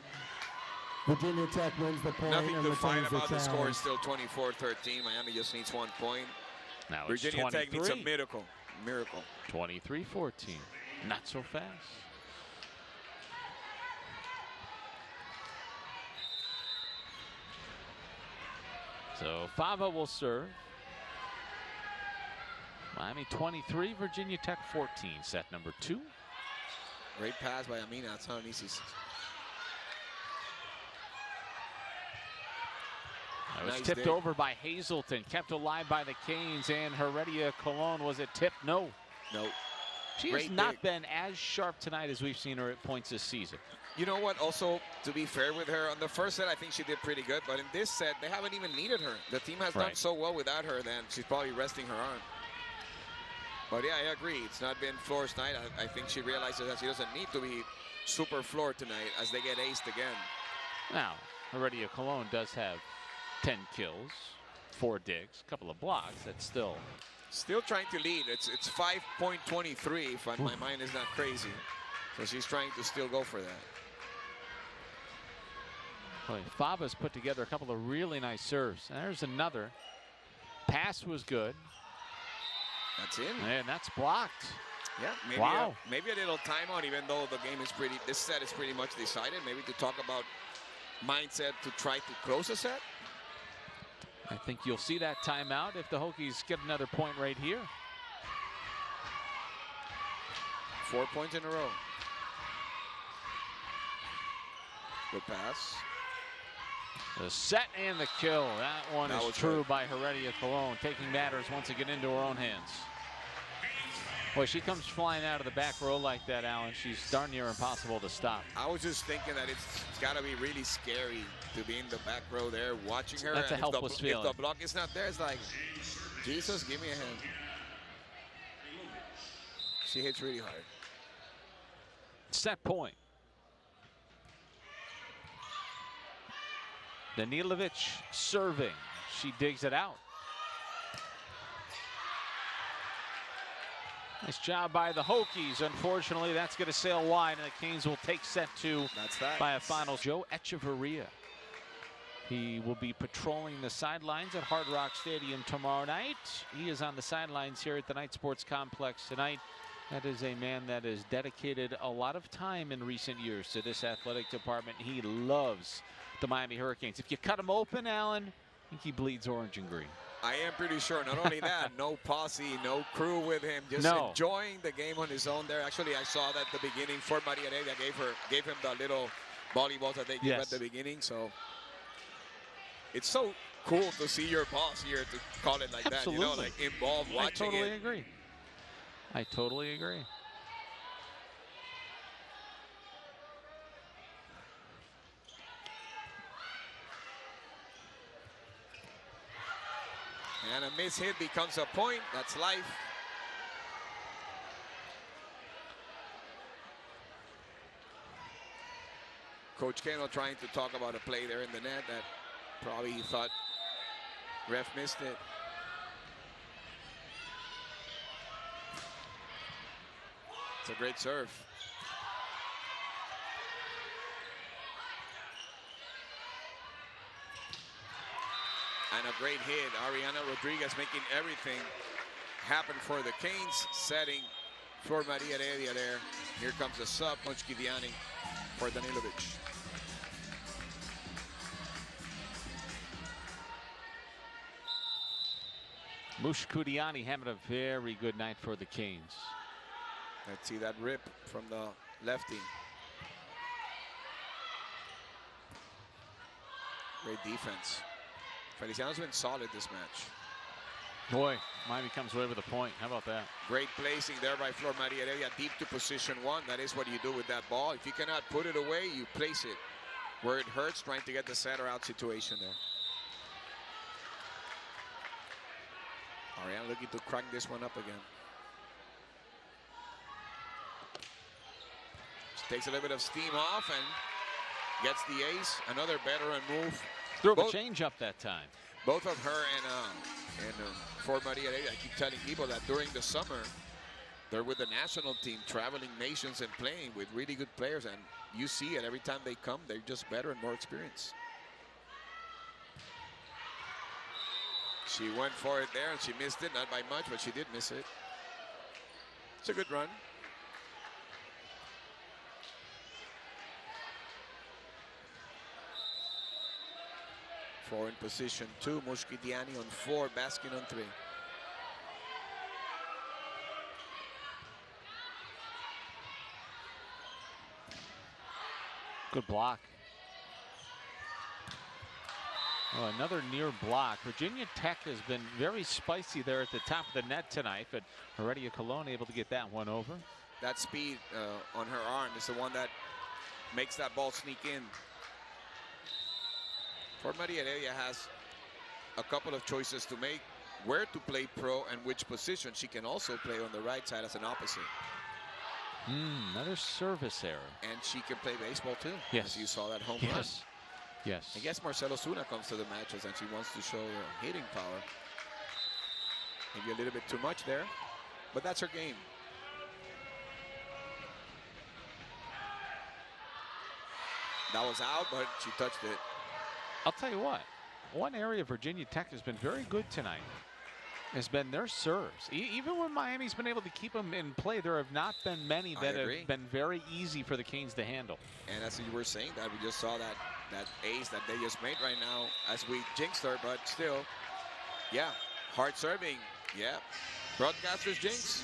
Virginia Tech wins the point. Nothing to fight retains the about. The score is challenge. still 24-13. Miami just needs 1 point. Now Virginia it's 23. Tech needs a miracle. 23-14. Not so fast. So Fava will serve. Miami 23, Virginia Tech 14. Set number 2. Great pass by Amina. It's not an easy. That was Nice tipped day. over by Hazelton, kept alive by the Canes, and Heredia Cologne. Was it tipped? No. No. She Great has not dig. been as sharp tonight as we've seen her at points this season. You know what? Also, to be fair with her, on the first set, I think she did pretty good. But in this set, they haven't even needed her. The team has done Right. so well without her, then she's probably resting her arm. But yeah, I agree. It's not been Floor's night. I think she realizes that she doesn't need to be super Floor tonight as they get aced again. Now, Heredia Cologne does have 10 kills, 4 digs, a couple of blocks. That's still trying to lead. It's 5.23 if my mind is not crazy. So she's trying to still go for that. Boy, Faba's put together a couple of really nice serves. And there's another. Pass was good. That's in. And that's blocked. Yeah, maybe Wow. maybe a little timeout, even though the game is this set is pretty much decided. Maybe to talk about mindset to try to close a set. I think you'll see that timeout if the Hokies get another point right here. 4 points in a row. Good pass. The set and the kill. That one That is was true good. by Heredia Cologne, taking matters once again into her own hands. Boy, she comes flying out of the back row like that, Alan. She's darn near impossible to stop. I was just thinking that it's got to be really scary to be in the back row there watching her. That's a and helpless feeling. If the block is not there, it's like, Jesus, give me a hand. She hits really hard. Set point. Danilovic serving. She digs it out. Nice job by the Hokies. Unfortunately, that's going to sail wide, and the Canes will take set 2 by a final. Joe Echeverria. He will be patrolling the sidelines at Hard Rock Stadium tomorrow night. He is on the sidelines here at the Knight Sports Complex tonight. That is a man that has dedicated a lot of time in recent years to this athletic department. He loves the Miami Hurricanes. If you cut him open, Alan, I think he bleeds orange and green. I am pretty sure. Not only that, no posse, no crew with him, just enjoying the game on his own there. Actually, I saw that at the beginning. Fort Maria Heredia gave him the little volleyballs that they give at the beginning. So it's so cool to see your boss here, to call it like that, you know, like involved watching I totally it. agree. I totally agree. And a miss hit becomes a point. That's life. Coach Kano trying to talk about a play there in the net that probably he thought ref missed it. It's a great serve. And a great hit. Ariana Rodriguez making everything happen for the Canes, setting for Maria Heredia there. Here comes the sub, Mochkidiani for Danilovic. Mushkudiani having a very good night for the Canes. Let's see that rip from the lefty. Great defense. Feliciano's been solid this match. Boy, Miami comes away with a point. How about that? Great placing there by Flor Maria Heredia, deep to position 1. That is what you do with that ball. If you cannot put it away, you place it where it hurts, trying to get the center out situation there. Ariana looking to crank this one up again. Just takes a little bit of steam off and gets the ace. Another veteran move. Threw a change up that time. Both of her and Fort Maria Heredia, I keep telling people that during the summer, they're with the national team, traveling nations and playing with really good players. And you see it every time they come, they're just better and more experienced. She went for it there and she missed it, not by much, but she did miss it. It's a good run. Four in position 2, Mushkidiani on 4, Baskin on 3. Good block. Oh, another near block. Virginia Tech has been very spicy there at the top of the net tonight, but Heredia Colon able to get that one over. That speed on her arm is the one that makes that ball sneak in. Fort Maria Heredia has a couple of choices to make, where to play pro and which position. She can also play on the right side as an opposite. Another service error. And she can play baseball too. Yes. As you saw that home Yes. run. Yes. I guess Marcelo Zuna comes to the matches and she wants to show her hitting power. Maybe a little bit too much there, but that's her game. That was out, but she touched it. I'll tell you what, one area Virginia Tech has been very good tonight has been their serves. Even when Miami's been able to keep them in play, there have not been many that have been very easy for the Canes to handle. And as you were saying that, we just saw that ace that they just made right now as we jinxed her, but still, yeah, hard serving, yeah. Broadcasters jinx?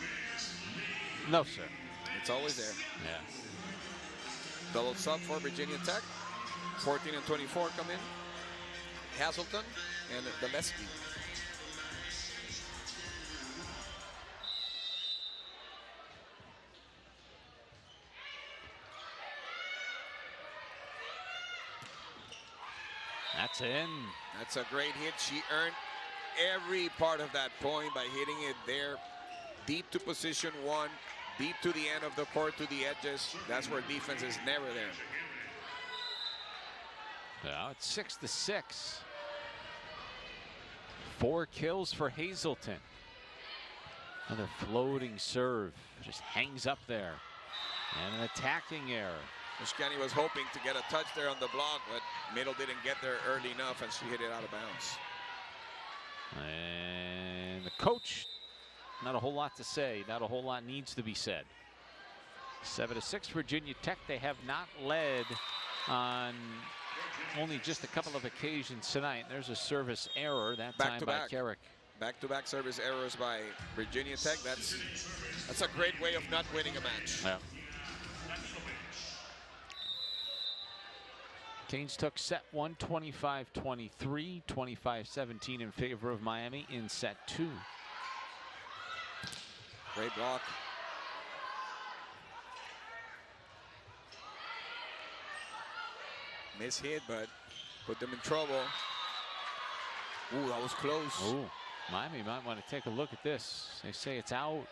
No, sir. It's always there. Yeah. Double sub for Virginia Tech. 14 and 24 come in. Hazelton and Gillespie. That's in. That's a great hit. She earned every part of that point by hitting it there. Deep to position one, deep to the end of the court, to the edges. That's where defense is never there. Now it's 6-6. 4 kills for Hazelton. Another floating serve. Just hangs up there. And an attacking error. Muschietti was hoping to get a touch there on the block, but Middle didn't get there early enough and she hit it out of bounds. And the coach, not a whole lot to say. Not a whole lot needs to be said. 7-6 Virginia Tech. They have not led on only just a couple of occasions tonight. There's a service error that time by Carrick. Back-to-back service errors by Virginia Tech. That's a great way of not winning a match. Yeah. Canes took set 1, 25-23, 25-17 in favor of Miami in set 2. Great block. Mishit, but put them in trouble. Ooh, that was close. Ooh, Miami might want to take a look at this. They say it's out.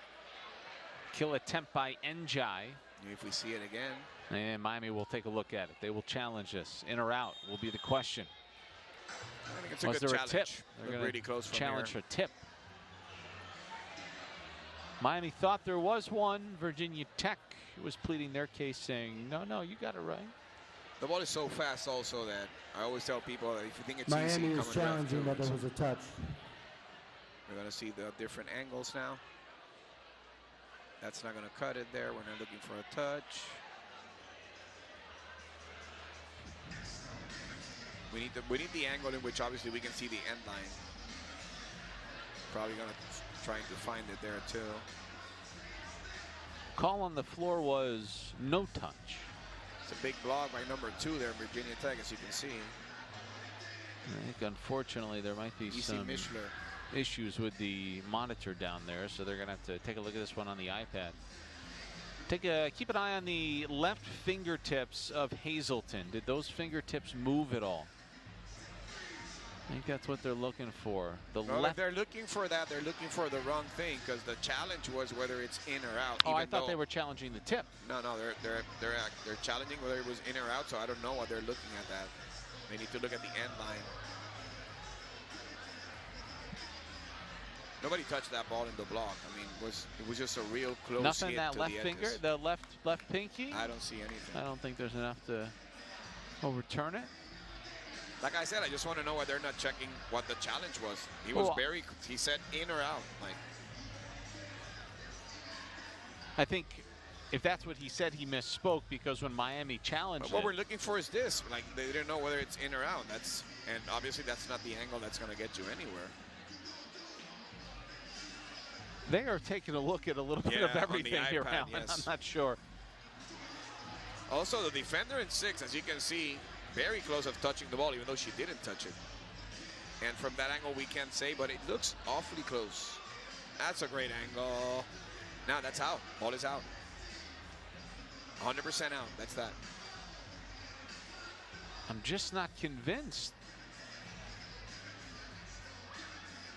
Kill attempt by Njai. If we see it again. And Miami will take a look at it. They will challenge this. In or out will be the question. I think it's a Was good there challenge. a tip? They're going pretty to close from challenge here. for tip. Miami thought there was one. Virginia Tech was pleading their case, saying, no, you got it right. The ball is so fast also that I always tell people that if you think it's Miami easy, is challenging that there was a touch. We're going to see the different angles now. That's not going to cut it there. We're not looking for a touch. We need the angle in which obviously we can see the end line. Probably going to trying to find it there too. Call on the floor was no touch. It's a big block by number 2 there in Virginia Tech, as you can see. I think unfortunately there might be some issues with the monitor down there, so they're going to have to take a look at this one on the iPad. Keep an eye on the left fingertips of Hazelton. Did those fingertips move at all? I think that's what they're looking for. If they're looking for that, they're looking for the wrong thing, because the challenge was whether it's in or out. Oh, I thought they were challenging the tip. No, they're challenging whether it was in or out, so I don't know what they're looking at that. They need to look at the end line. Nobody touched that ball in the block. I mean, it was just a real close Nothing hit that to left the finger, edges. the left pinky? I don't see anything. I don't think there's enough to overturn it. Like I said, I just want to know why they're not checking what the challenge was. He was he said in or out. Like, I think if that's what he said, he misspoke, because when Miami challenged what we're looking for is this. Like, they didn't know whether it's in or out. And obviously that's not the angle that's going to get you anywhere. They are taking a look at a little bit of everything here, iPad, Alan. yes. I'm not sure. Also, the defender in 6, as you can see, very close of touching the ball, even though she didn't touch it. And from that angle, we can't say, but it looks awfully close. That's a great angle. Now that's out. Ball is out. 100% out. That's that. I'm just not convinced.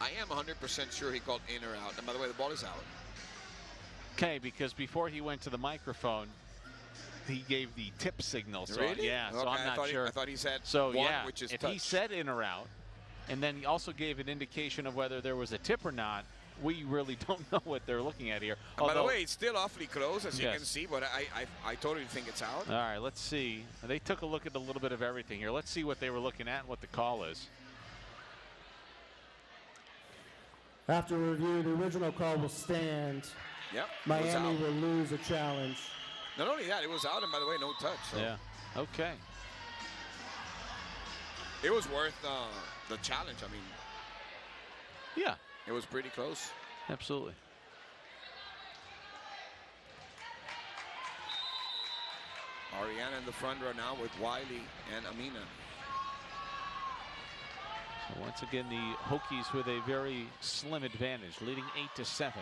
I am 100% sure he called in or out. And by the way, the ball is out. Okay, because before he went to the microphone, he gave the tip signal. So Really? yeah, so Okay, I'm not sure. I thought he said so one, yeah, which is if touch. he said in or out, and then he also gave an indication of whether there was a tip or not, we really don't know what they're looking at here. And by the way, it's still awfully close, as you Yes. can see, but I totally think it's out. All right, let's see. They took a look at a little bit of everything here. Let's see what they were looking at and what the call is. After review, the original call will stand. Yep. Miami will lose a challenge. Not only that, it was out, and by the way, no touch. So. Yeah. Okay. It was worth the challenge. I mean, yeah, it was pretty close. Absolutely. Ariana in the front row now with Wiley and Amina. So once again, the Hokies with a very slim advantage, leading 8-7.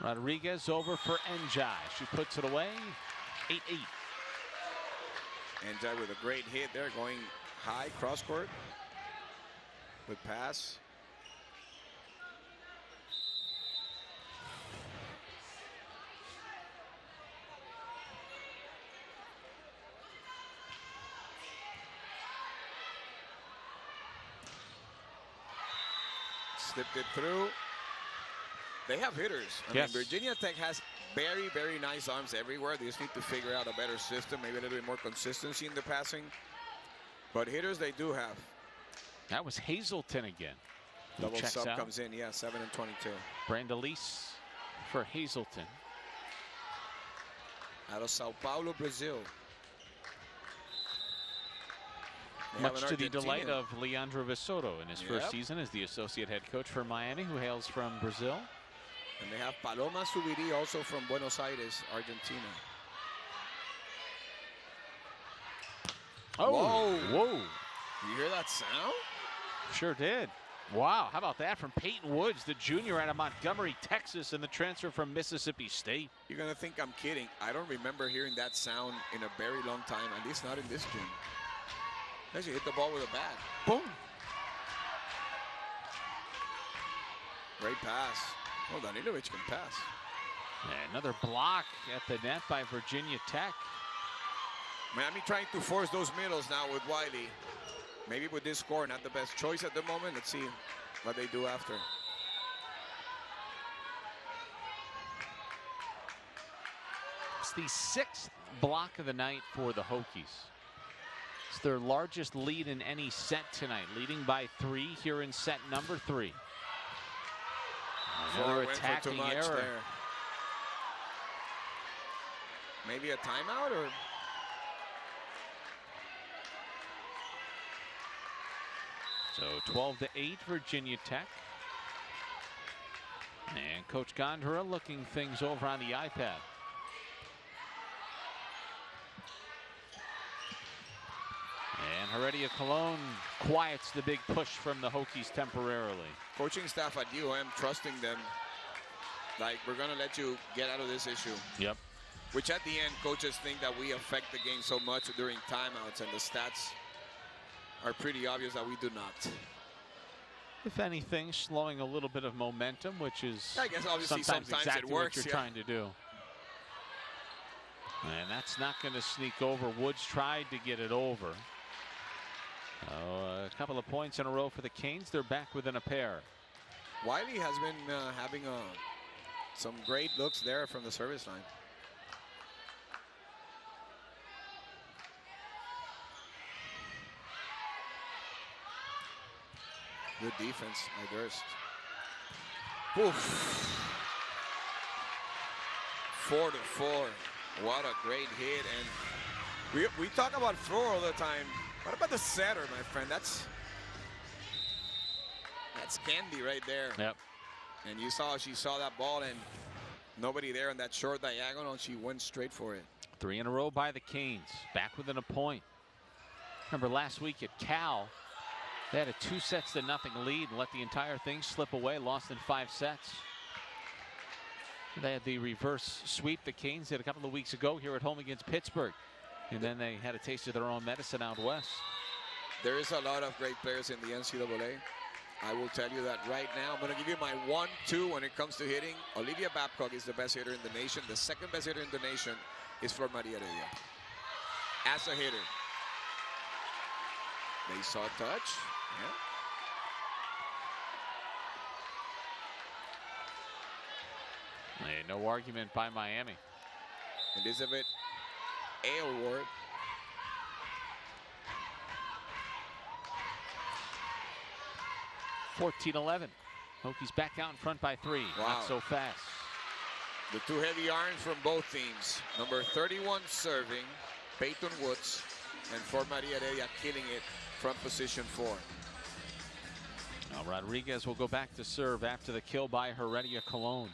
Rodriguez over for Njai. She puts it away, 8-8. Njai with a great hit there, going high cross court. Good pass. Slipped it through. They have hitters. I mean, Virginia Tech has very, very nice arms everywhere. They just need to figure out a better system, maybe a little bit more consistency in the passing. But hitters they do have. That was Hazelton again. Double sub out. comes in, yeah, 7 and 22. Brandalise for Hazelton. Out of Sao Paulo, Brazil. Much to the delight of Leandro Visotto in his first season as the associate head coach for Miami, who hails from Brazil. And they have Paloma Subiri, also from Buenos Aires, Argentina. Oh, whoa. Whoa. You hear that sound? Sure did. Wow, how about that from Peyton Woods, the junior out of Montgomery, Texas, and the transfer from Mississippi State. You're going to think I'm kidding. I don't remember hearing that sound in a very long time, at least not in this gym. As you hit the ball with a bat. Boom. Great pass. Oh, Danilovic can pass. And another block at the net by Virginia Tech. Miami trying to force those middles now with Wiley. Maybe with this score, not the best choice at the moment. Let's see what they do after. It's the sixth block of the night for the Hokies. It's their largest lead in any set tonight, leading by 3 here in set number 3. Another attacking error. There. Maybe a timeout or? So 12-8 Virginia Tech. And Coach Gondra looking things over on the iPad. And Heredia Cologne quiets the big push from the Hokies temporarily. Coaching staff at UM trusting them. Like, we're going to let you get out of this issue. Yep. Which at the end, coaches think that we affect the game so much during timeouts, and the stats are pretty obvious that we do not. If anything, slowing a little bit of momentum, which is I guess obviously sometimes exactly it works, what you're trying to do. And that's not going to sneak over. Woods tried to get it over. A couple of points in a row for the Canes. They're back within a pair. Wiley has been having some great looks there from the service line. Good defense by Durst. Oof. 4-4. What a great hit. And we talk about floor all the time. What about the setter, my friend? That's candy right there. Yep. And you saw she saw that ball and nobody there in that short diagonal, and she went straight for it. 3 in a row by the Canes. Back within a point. Remember last week at Cal, They had a 2-0 lead and let the entire thing slip away, lost in 5 sets. They had the reverse sweep the Canes did a couple of weeks ago here at home against Pittsburgh. And then they had a taste of their own medicine out west. There is a lot of great players in the NCAA. I will tell you that right now. I'm going to give you my 1-2 when it comes to hitting. Olivia Babcock is the best hitter in the nation. The second best hitter in the nation is Flor Maria Heredia. As a hitter. They saw touch. Yeah. No argument by Miami. Elizabeth Aylward. (14-11). Hokies back out in front by 3. Wow. Not so fast. The two heavy irons from both teams. Number 31 serving, Peyton Woods, and Flor Maria Heredia killing it from position 4. Now Rodriguez will go back to serve after the kill by Heredia Colon.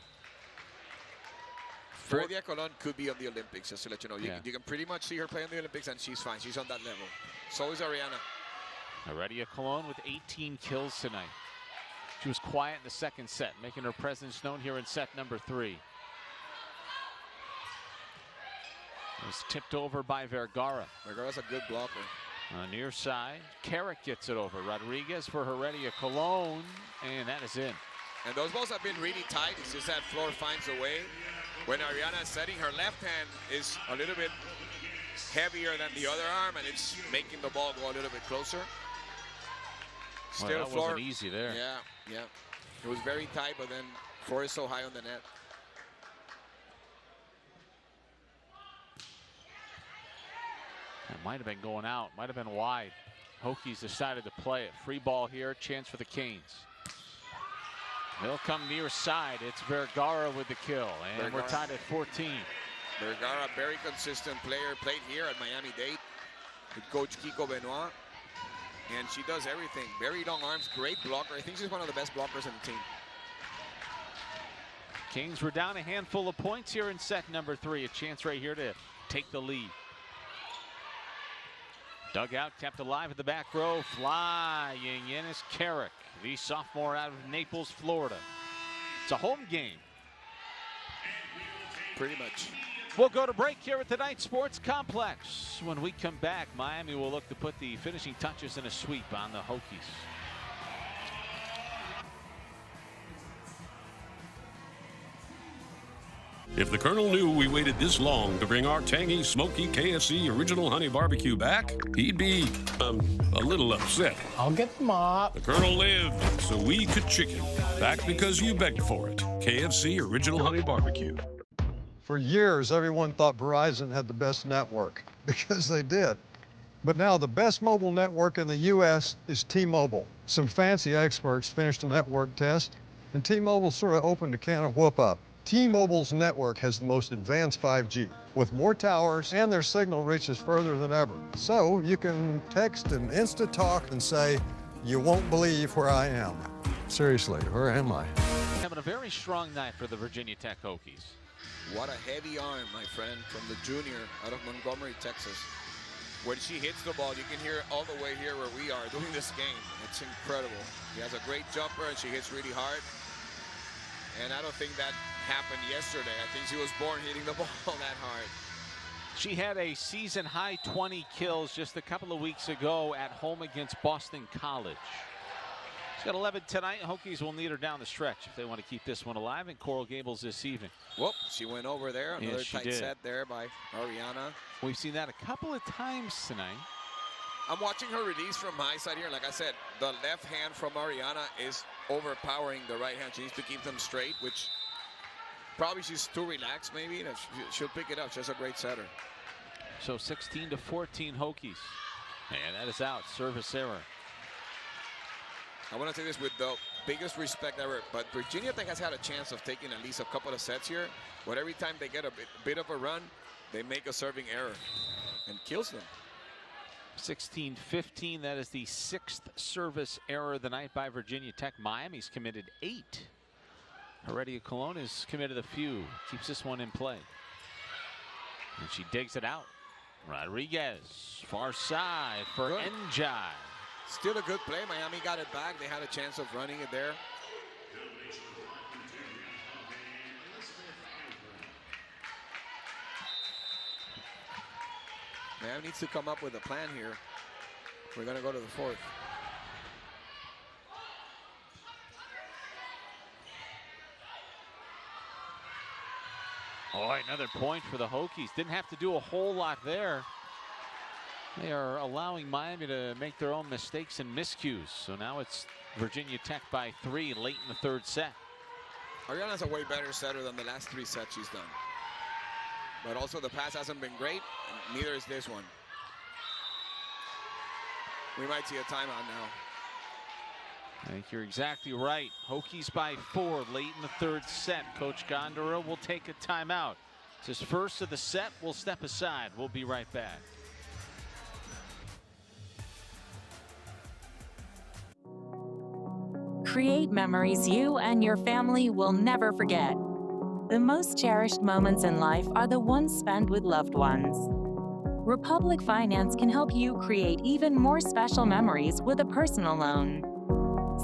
Heredia Colon could be on the Olympics, just to let you know. You can pretty much see her play in the Olympics, and she's fine. She's on that level. So is Ariana. Heredia Colon with 18 kills tonight. She was quiet in the second set, making her presence known here in set number 3. It was tipped over by Vergara. Vergara's a good blocker. On the near side, Carrick gets it over. Rodriguez for Heredia Colon, and that is in. And those balls have been really tight. It's just that Flor finds a way. When Ariana is setting, her left hand is a little bit heavier than the other arm, and it's making the ball go a little bit closer. Still, well, that Flor wasn't easy there. Yeah. It was very tight, but then Flor is so high on the net. That might have been going out, might have been wide. Hokies decided to play it. Free ball here, chance for the Canes. They'll come near side. It's Vergara with the kill, and we're tied at 14. Vergara, very consistent player, played here at Miami-Dade with Coach Kiko Benoit. And she does everything. Very long arms, great blocker. I think she's one of the best blockers in the team. Canes were down a handful of points here in set number 3. A chance right here to take the lead. Dugout kept alive at the back row. Flying in is Carrick, the sophomore out of Naples, Florida. It's a home game. Pretty much. We'll go to break here at the Knight Sports Complex. When we come back, Miami will look to put the finishing touches in a sweep on the Hokies. If the Colonel knew we waited this long to bring our tangy, smoky KFC Original Honey Barbecue back, he'd be, a little upset. I'll get the mop. The Colonel lived so we could chicken. Back because you begged for it. KFC Original Honey Barbecue. For years, everyone thought Verizon had the best network, because they did. But now the best mobile network in the U.S. is T-Mobile. Some fancy experts finished a network test, and T-Mobile sort of opened a can of whoop-up. T-Mobile's network has the most advanced 5G, with more towers, and their signal reaches further than ever. So you can text and Insta-talk and say, "You won't believe where I am." Seriously, where am I? Having a very strong night for the Virginia Tech Hokies. What a heavy arm, my friend, from the junior out of Montgomery, Texas. When she hits the ball, you can hear it all the way here where we are doing this game. It's incredible. She has a great jumper, and she hits really hard. And I don't think that happened yesterday. I think she was born hitting the ball that hard. She had a season-high 20 kills just a couple of weeks ago at home against Boston College. She's got 11 tonight. Hokies will need her down the stretch if they want to keep this one alive in Coral Gables this evening. Whoop, she went over there. Another tight set there by Ariana. We've seen that a couple of times tonight. I'm watching her release from high side here. Like I said, the left hand from Ariana is overpowering the right hand. She needs to keep them straight, which probably she's too relaxed maybe. She'll pick it up. She's a great setter. So 16-14 Hokies. And that is out. Service error. I want to say this with the biggest respect ever, but Virginia Tech has had a chance of taking at least a couple of sets here. But every time they get a bit of a run, they make a serving error and kills them. 16-15. That is the 6th service error of the night by Virginia Tech. Miami's committed 8. Heredia Colon has committed a few. Keeps this one in play. And she digs it out. Rodriguez, far side for Njai. Still a good play. Miami got it back. They had a chance of running it there. Miami needs to come up with a plan here. We're going to go to the fourth. All right, another point for the Hokies. Didn't have to do a whole lot there. They are allowing Miami to make their own mistakes and miscues. So now it's Virginia Tech by 3 late in the third set. Ariana's a way better setter than the last 3 sets she's done. But also the pass hasn't been great, and neither is this one. We might see a timeout now. I think you're exactly right. Hokies by 4 late in the third set. Coach Gondora will take a timeout. It's his first of the set. We'll step aside. We'll be right back. Create memories you and your family will never forget. The most cherished moments in life are the ones spent with loved ones. Republic Finance can help you create even more special memories with a personal loan.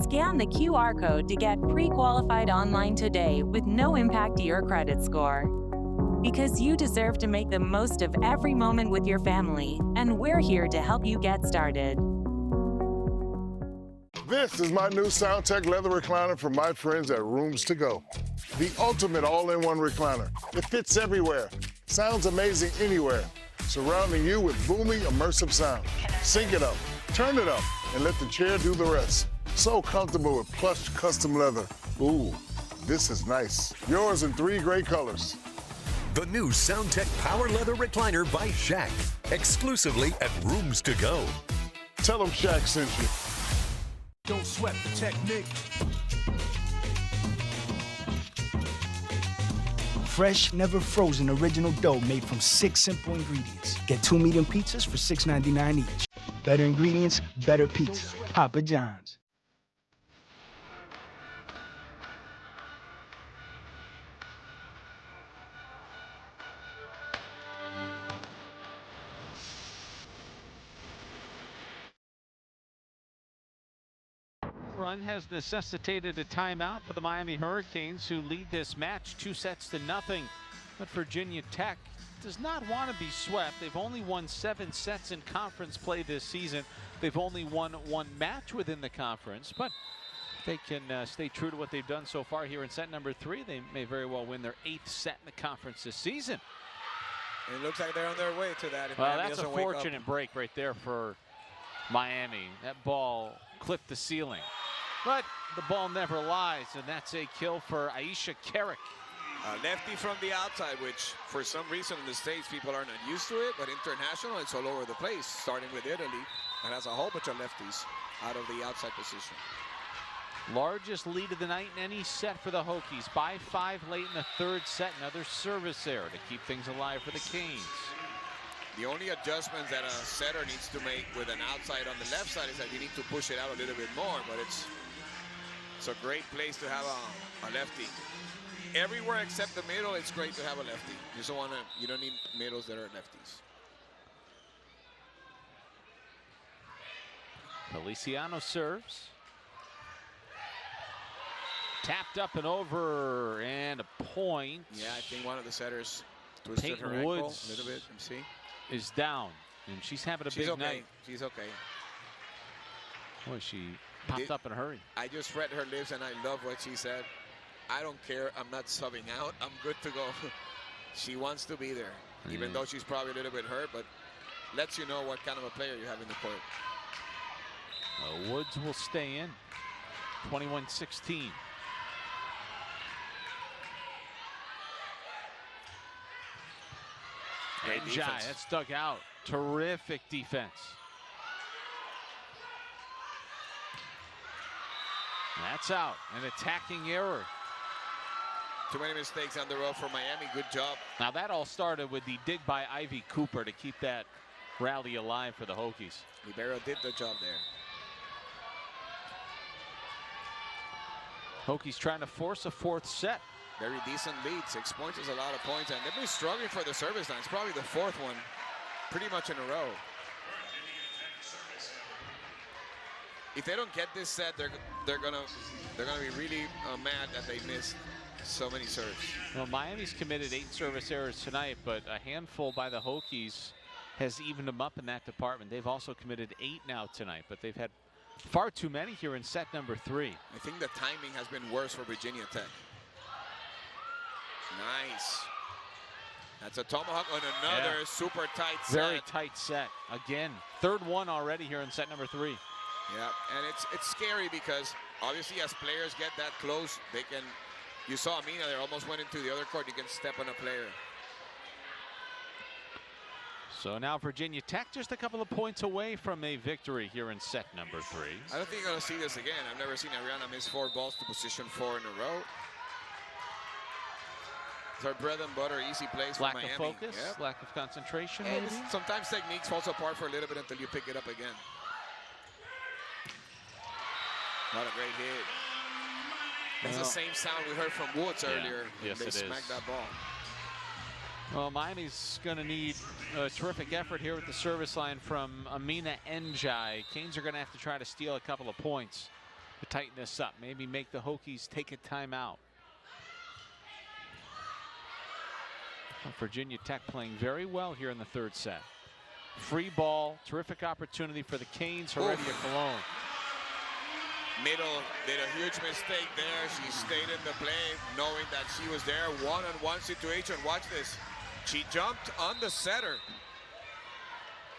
Scan the QR code to get pre-qualified online today with no impact to your credit score. Because you deserve to make the most of every moment with your family, and we're here to help you get started. This is my new SoundTech leather recliner from my friends at Rooms To Go. The ultimate all-in-one recliner. It fits everywhere, sounds amazing anywhere, surrounding you with booming, immersive sound. Sync it up, turn it up, and let the chair do the rest. So comfortable with plush custom leather. Ooh, this is nice. Yours in 3 great colors. The new SoundTech Power Leather Recliner by Shaq, exclusively at Rooms To Go. Tell them Shaq sent you. Don't sweat the technique. Fresh, never frozen original dough made from 6 simple ingredients. Get 2 medium pizzas for $6.99 each. Better ingredients, better pizza. Papa John's. Run has necessitated a timeout for the Miami Hurricanes, who lead this match 2-0. But Virginia Tech does not want to be swept. They've only won 7 sets in conference play this season. They've only won 1 match within the conference, but they can stay true to what they've done so far here in set number 3. They may very well win their 8th set in the conference this season. It looks like they're on their way to that. Well, that's a fortunate break right there for Miami. That ball clipped the ceiling. But the ball never lies, and that's a kill for Aisha Carrick. A lefty from the outside, which for some reason in the States people are not used to it, but international, it's all over the place, starting with Italy, and has a whole bunch of lefties out of the outside position. Largest lead of the night in any set for the Hokies, by 5 late in the third set. Another service error to keep things alive for the Canes. The only adjustments that a setter needs to make with an outside on the left side is that you need to push it out a little bit more, but it's a great place to have a lefty. Everywhere except the middle, it's great to have a lefty. You don't need middles that are lefties. Feliciano serves. Tapped up and over, and a point. Yeah, I think one of the setters twisted her ankle a little bit. You see? Is down, and she's having a big night. She's okay. Boy, she popped up in a hurry. I just read her lips, and I love what she said. I don't care. I'm not subbing out. I'm good to go. She wants to be there, even though she's probably a little bit hurt, but lets you know what kind of a player you have in the court. Woods will stay in. 21-16. And Jai, that's dug out. Terrific defense. That's out. An attacking error. Too many mistakes on the road for Miami. Good job. Now that all started with the dig by Ivy Cooper to keep that rally alive for the Hokies. Libero did the job there. Hokies trying to force a 4th set. Very decent lead. 6 points is a lot of points, and they've been struggling for the service line. It's probably the 4th one pretty much in a row. if they don't get this set, they're gonna be really mad that they missed so many serves. Well, Miami's committed 8 service errors tonight, but a handful by the Hokies has evened them up in that department. They've also committed 8 now tonight, but they've had far too many here in set number 3. I think the timing has been worse for Virginia Tech. Nice. That's a tomahawk on another super tight set. Very tight set. Again, third one already here in set number 3. Yeah, and it's scary because obviously as players get that close, they can. You saw Amina there, almost went into the other court. You can step on a player. So now Virginia Tech just a couple of points away from a victory here in set number 3. I don't think you're going to see this again. I've never seen Ariana miss 4 balls to position 4 in a row. It's our bread and butter, easy plays for Miami. Lack of focus, lack of concentration, and maybe? sometimes techniques falls apart for a little bit until you pick it up again. Not a great hit. That's the same sound we heard from Woods earlier. Yes, they smacked that ball. Well, Miami's going to need a terrific effort here with the service line from Amina Njai. Canes are going to have to try to steal a couple of points to tighten this up. Maybe make the Hokies take a timeout. Virginia Tech playing very well here in the third set. Free ball, terrific opportunity for the Canes. Heredia Cologne. Middle did a huge mistake there. She stayed in the play knowing that she was there. One-on-one situation. Watch this. She jumped on the setter.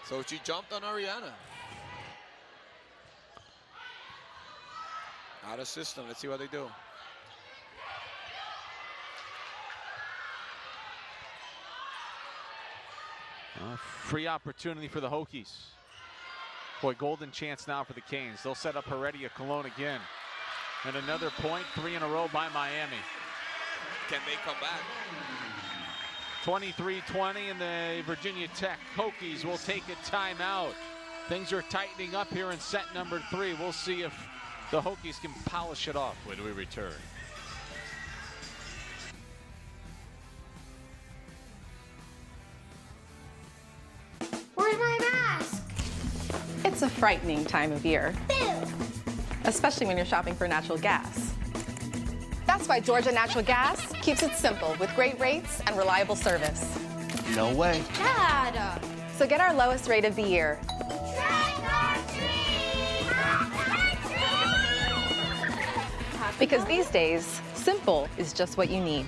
So she jumped on Ariana. Out of system. Let's see what they do. Free opportunity for the Hokies. Boy, golden chance now for the Canes. They'll set up Heredia Cologne again. And another point, 3 in a row by Miami. Can they come back? 23-20, and the Virginia Tech Hokies will take a timeout. Things are tightening up here in set number 3. We'll see if the Hokies can polish it off when we return. Where's my mask? It's a frightening time of year, especially when you're shopping for natural gas. That's why Georgia Natural Gas keeps it simple with great rates and reliable service. No way. Dad! So get our lowest rate of the year. Because these days, simple is just what you need.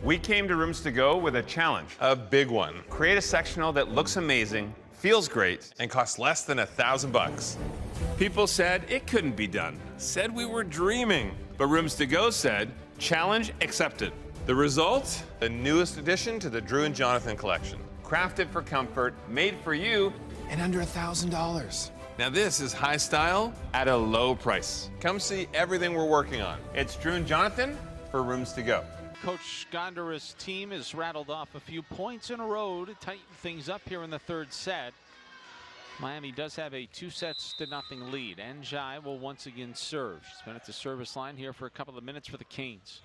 We came to Rooms to Go with a challenge, a big one. Create a sectional that looks amazing, feels great, and costs less than $1,000. People said it couldn't be done, said we were dreaming. But Rooms to Go said, challenge accepted. The result? The newest addition to the Drew and Jonathan collection. Crafted for comfort, made for you, and under $1,000. Now this is high style at a low price. Come see everything we're working on. It's Drew and Jonathan for Rooms to Go. Coach Gondara's team has rattled off a few points in a row to tighten things up here in the third set. Miami does have a 2-0 lead. Njai will once again serve. She's been at the service line here for a couple of minutes for the Canes,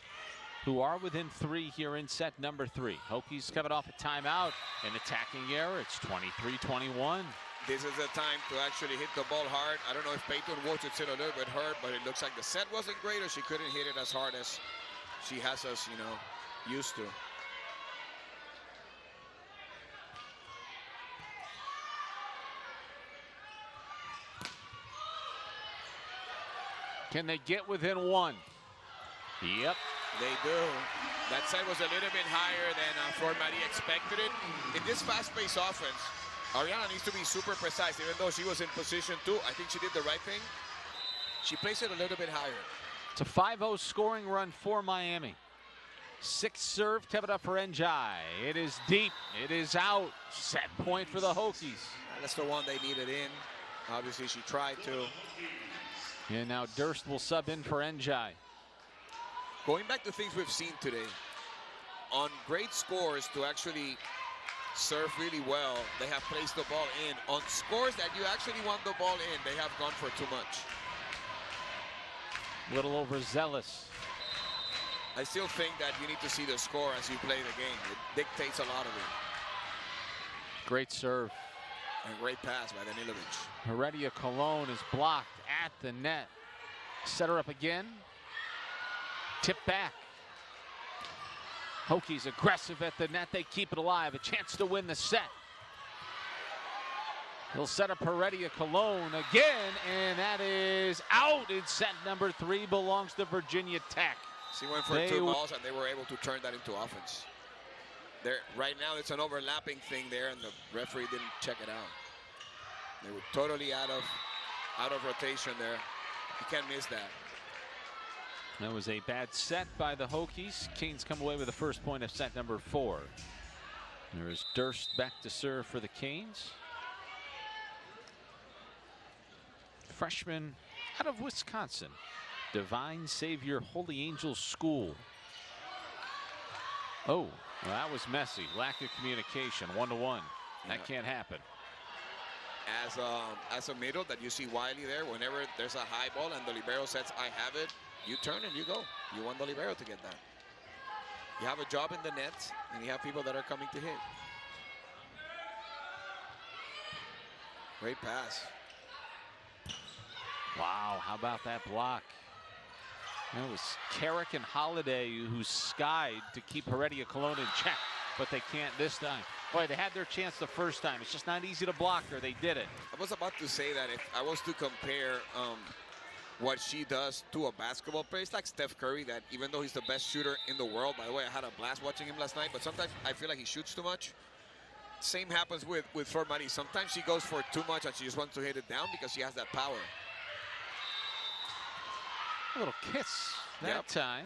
who are within 3 here in set number 3. Hokies coming off a timeout. An attacking error. It's 23-21. This is the time to actually hit the ball hard. I don't know if Peyton Woods would sit a little bit hurt, but it looks like the set wasn't great or she couldn't hit it as hard as she has us, used to. Can they get within 1? Yep. They do. That set was a little bit higher than Fort Marie expected it. In this fast-paced offense, Ariana needs to be super precise. Even though she was in position 2, I think she did the right thing. She placed it a little bit higher. It's a 5-0 scoring run for Miami. 6th serve coming up for Njai. It is deep. It is out. Set point for the Hokies. That's the one they needed in. Obviously, she tried to. And now Durst will sub in for Njai. Going back to things we've seen today, on great scores to actually serve really well, they have placed the ball in. On scores that you actually want the ball in, they have gone for too much. Little overzealous. I still think that you need to see the score as you play the game. It dictates a lot of it. Great serve. And great pass by Danilovic. Heredia Cologne is blocked at the net. Set her up again. Tip back. Hokies aggressive at the net. They keep it alive. A chance to win the set. He'll set up Heredia Cologne again, and that is out in set number 3. Belongs to Virginia Tech. She went for 2 balls, and they were able to turn that into offense. Right now, it's an overlapping thing there, and the referee didn't check it out. They were totally out of rotation there. You can't miss that. That was a bad set by the Hokies. Canes come away with the first point of set number 4. There is Durst back to serve for the Canes. Freshman out of Wisconsin, Divine Savior Holy Angels School. Oh, well, that was messy. Lack of communication, 1-1. That can't happen. As a middle that you see Wiley there, whenever there's a high ball and the libero says, I have it, you turn and you go. You want the libero to get that. You have a job in the net, and you have people that are coming to hit. Great pass. Wow, how about that block? It was Carrick and Holiday who skied to keep Heredia Cologne in check, but they can't this time. Boy, they had their chance the first time. It's just not easy to block her. They did it. I was about to say that if I was to compare what she does to a basketball player, it's like Steph Curry, that even though he's the best shooter in the world, by the way, I had a blast watching him last night, but sometimes I feel like he shoots too much. Same happens with Flor Marie. Sometimes she goes for too much and she just wants to hit it down because she has that power. A little kiss that time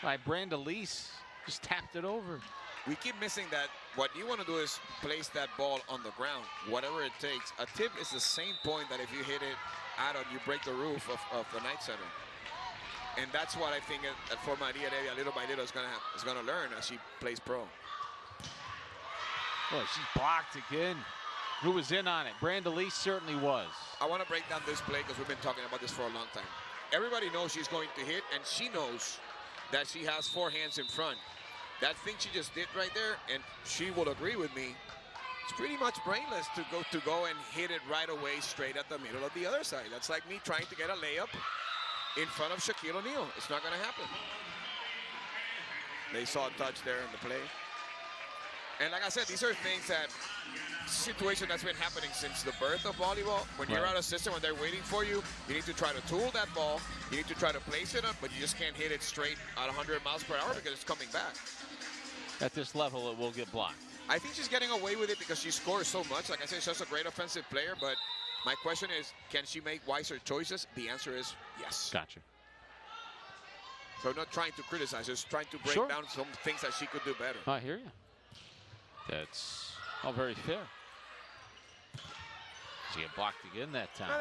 by Branda Lease. Just tapped it over. We keep missing that. What you want to do is place that ball on the ground, whatever it takes. A tip is the same point that if you hit it out on, you break the roof of the night center. And that's what I think that for Maria Heredia, little by little, is gonna learn as she plays pro. Boy, she's blocked again. Who was in on it? Branda Lease certainly was. I want to break down this play because we've been talking about this for a long time. Everybody knows she's going to hit, and she knows that she has 4 hands in front. That thing she just did right there, and she will agree with me, it's pretty much brainless to go and hit it right away straight at the middle of the other side. That's like me trying to get a layup in front of Shaquille O'Neal. It's not going to happen. They saw a touch there in the play. And like I said, these are things that, situation that's been happening since the birth of volleyball. When you're out of system, when they're waiting for you, you need to try to tool that ball. You need to try to place it up, but you just can't hit it straight at 100 miles per hour because it's coming back. At this level, it will get blocked. I think she's getting away with it because she scores so much. Like I said, she's just a great offensive player, but my question is, can she make wiser choices? The answer is yes. Gotcha. So I'm not trying to criticize, just trying to break down some things that she could do better. I hear you. That's all very fair. She get blocked again that time. No,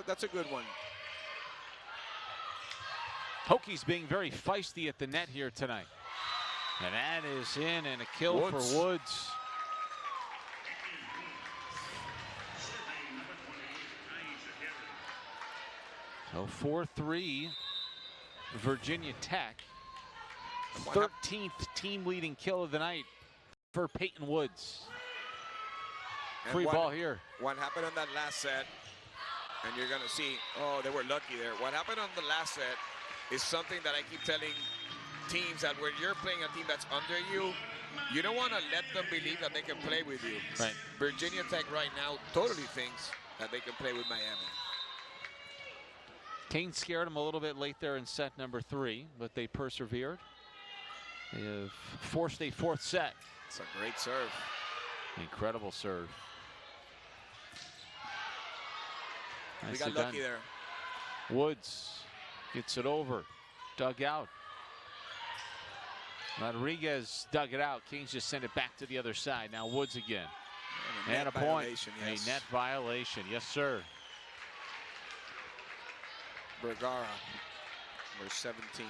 that's a good one. Hokies being very feisty at the net here tonight. And that is in, and a kill for Woods. So 4-3, Virginia Tech. 13th team leading kill of the night for Peyton Woods. Free ball here. What happened on that last set, and you're going to see, oh, they were lucky there. What happened on the last set is something that I keep telling teams, that when you're playing a team that's under you, you don't want to let them believe that they can play with you. Right. Virginia Tech right now totally thinks that they can play with Miami. Kane scared them a little bit late there in set number 3, but they persevered. They have forced a 4th set. It's a great serve. Incredible serve. We got lucky there. Woods gets it over. Dug out. Rodriguez dug it out. Kings just sent it back to the other side. Now Woods again. And a point. Yes. A net violation. Yes, sir. Vergara, number 17.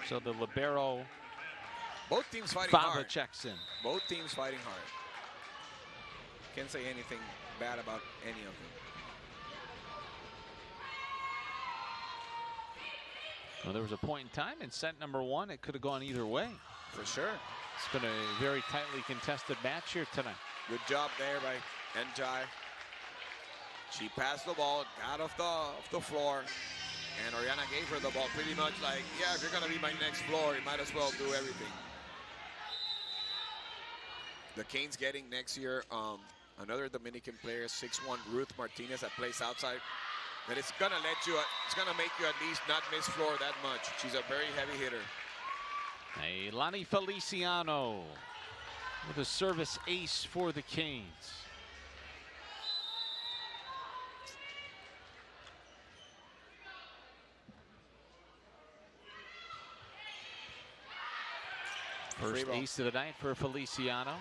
So the libero. Both teams fighting Fava hard. checks in. Both teams fighting hard. Can't say anything bad about any of them. Well, there was a point in time in set number 1. It could have gone either way. For sure. It's been a very tightly contested match here tonight. Good job there by Njai. She passed the ball, got off the floor, and Oriana gave her the ball pretty much like, yeah, if you're going to be my next floor, you might as well do everything. The Canes getting next year another Dominican player, 6'1", Ruth Martinez, that plays outside. That it's going to make you at least not miss floor that much. She's a very heavy hitter. A Lani Feliciano with a service ace for the Canes. First ace of the night for Feliciano.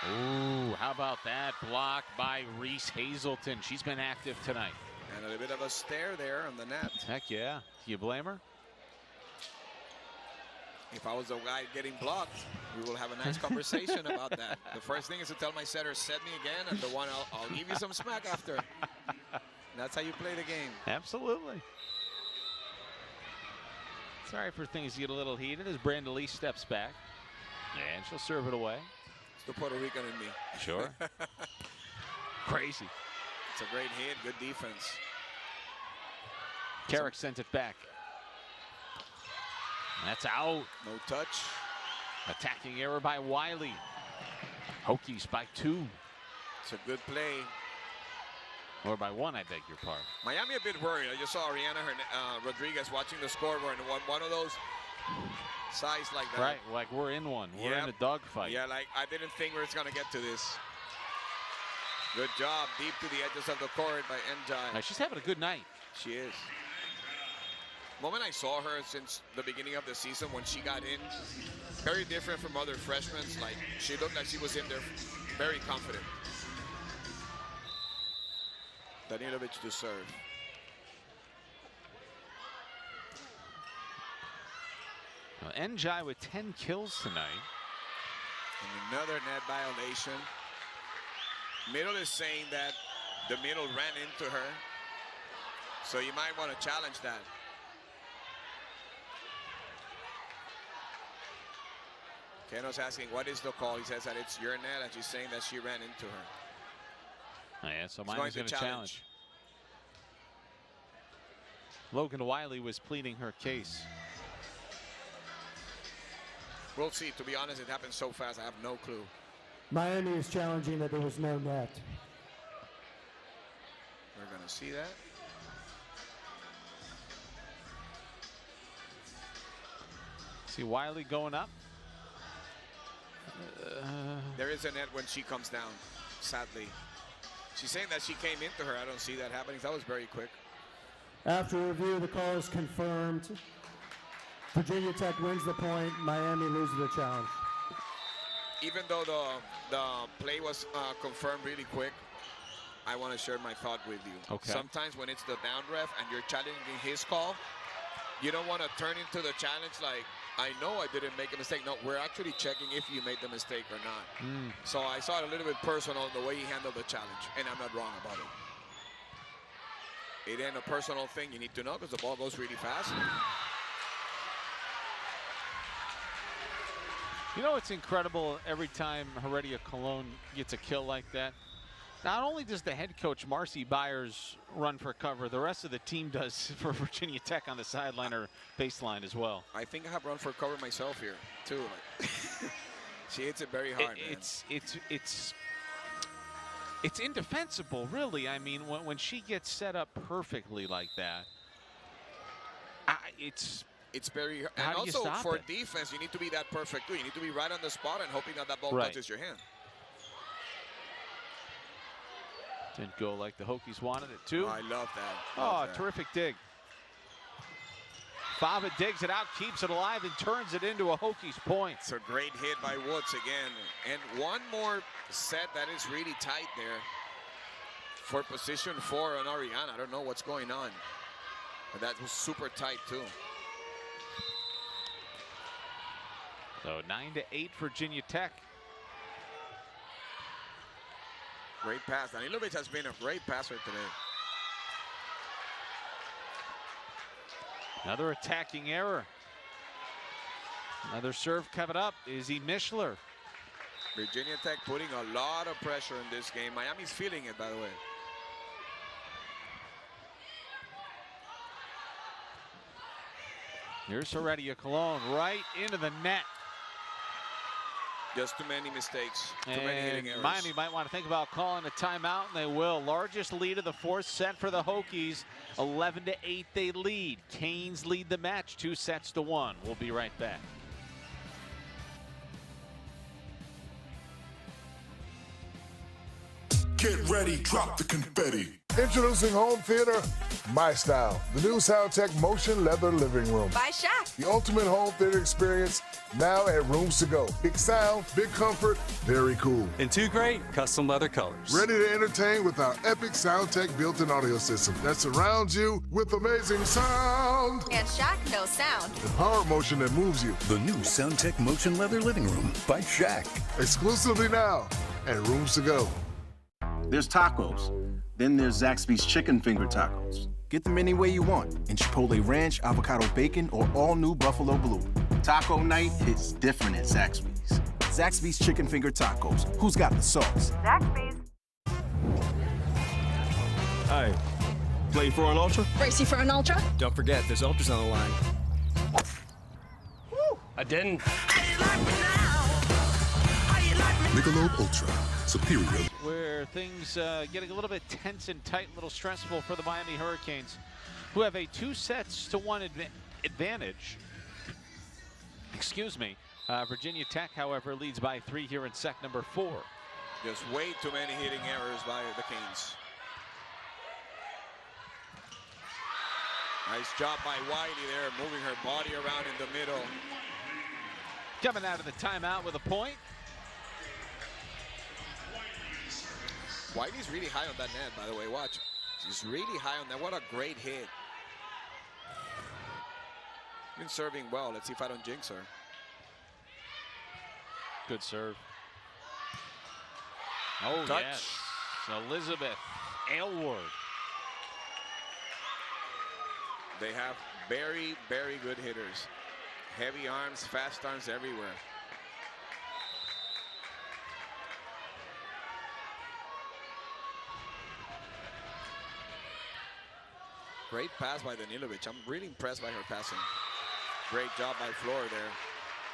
Ooh, how about that block by Reese Hazelton? She's been active tonight. And a bit of a stare there on the net. Heck yeah. Do you blame her? If I was the guy getting blocked, we will have a nice conversation about that. The first thing is to tell my setter, set me again, and the one I'll give you some smack after. That's how you play the game. Absolutely. Sorry for things to get a little heated as Brenda Lee steps back. And she'll serve it away. It's the Puerto Rican in me. Sure. Crazy. It's a great hit, good defense. Carrick sent it back. That's out. No touch. Attacking error by Wiley. Hokies by 2. It's a good play. Or by 1, I beg your pardon. Miami a bit worried. I just saw Ariana Rodriguez watching the scoreboard and one of those size like that. Right, like we're in one. We're in a dogfight. Yeah, like I didn't think we were going to get to this. Good job, deep to the edges of the court by Njai. Now, she's having a good night. She is. The moment I saw her since the beginning of the season when she got in, very different from other freshmen. Like she looked like she was in there very confident. Danilovic to serve. Well, Njai with 10 kills tonight. And another net violation. Middle is saying that the middle ran into her. So you might want to challenge that. Keno's asking, what is the call? He says that it's your net, and she's saying that she ran into her. Oh, yeah, so Miami's going to challenge. Logan Wiley was pleading her case. We'll see. To be honest, it happened so fast, I have no clue. Miami is challenging that there was no net. We're going to see that. See Wiley going up. There is a net when she comes down, sadly. She's saying that she came into her. I don't see that happening. That was very quick. After review, the call is confirmed. Virginia Tech wins the point. Miami loses the challenge. Even though the play was confirmed really quick, I want to share my thought with you. Okay. Sometimes when it's the down ref and you're challenging his call, you don't want to turn into the challenge like, I know I didn't make a mistake. No, we're actually checking if you made the mistake or not. So I saw it a little bit personal the way he handled the challenge, and I'm not wrong about it. It ain't a personal thing you need to know because the ball goes really fast. You know, it's incredible every time Heredia Cologne gets a kill like that. Not only does the head coach, Marcy Byers, run for cover, the rest of the team does for Virginia Tech on the sideline or baseline as well. I think I have run for cover myself here, too. She hits it very hard, man. It's indefensible, really. I mean, when she gets set up perfectly like that, it's very. How And do you also stop for it? defense, you need to be that perfect too. You need to be right on the spot and hoping that ball Right. touches your hand. Didn't go like the Hokies wanted it to. Oh, I love that. Oh, Love that. terrific dig. Fava digs it out, keeps it alive, and turns it into a Hokies point. It's a great hit by Woods again. And one more set that is really tight there for position 4 on Ariana. I don't know what's going on. But that was super tight too. So 9-8 Virginia Tech. Great pass. Danilovic has been a great passer today. Another attacking error. Another serve coming up. Izzy Mishler. Virginia Tech putting a lot of pressure in this game. Miami's feeling it, by the way. Here's Heredia Cologne right into the net. Just too many mistakes, too many hitting errors. Miami might want to think about calling a timeout, and they will. Largest lead of the fourth set for the Hokies. 11-8 they lead. Canes lead the match 2-1. We'll be right back. Get ready, drop the confetti. Introducing Home Theater, My Style, the new SoundTech Motion Leather Living Room. By Shaq. The ultimate home theater experience now at Rooms to Go. Big sound, big comfort, very cool. And 2 great custom leather colors. Ready to entertain with our epic SoundTech built-in audio system that surrounds you with amazing sound. And Shaq knows sound. The power motion that moves you. The new SoundTech Motion Leather Living Room by Shaq. Exclusively now at Rooms to Go. There's tacos. Then there's Zaxby's Chicken Finger Tacos. Get them any way you want, in Chipotle Ranch, Avocado Bacon, or all-new Buffalo Blue. Taco night hits different at Zaxby's. Zaxby's Chicken Finger Tacos. Who's got the sauce? Zaxby's. Hi. Play for an Ultra? Racing for an Ultra? Don't forget, there's Ultras on the line. Woo! I didn't. Michelob Ultra. Superior. Where things getting a little bit tense and tight, a little stressful for the Miami Hurricanes, who have a 2-1 advantage. Excuse me. Virginia Tech, however, leads by 3 here in set number 4. Just way too many hitting errors by the Canes. Nice job by Wiley there, moving her body around in the middle. Coming out of the timeout with a point. Wiley's really high on that net, by the way. Watch. She's really high on that. What a great hit. Been serving well. Let's see if I don't jinx her. Good serve. Oh, touch. Yes. Elizabeth Aylward. They have very, very good hitters. Heavy arms, fast arms everywhere. Great pass by Danilovic. I'm really impressed by her passing. Great job by Flor there,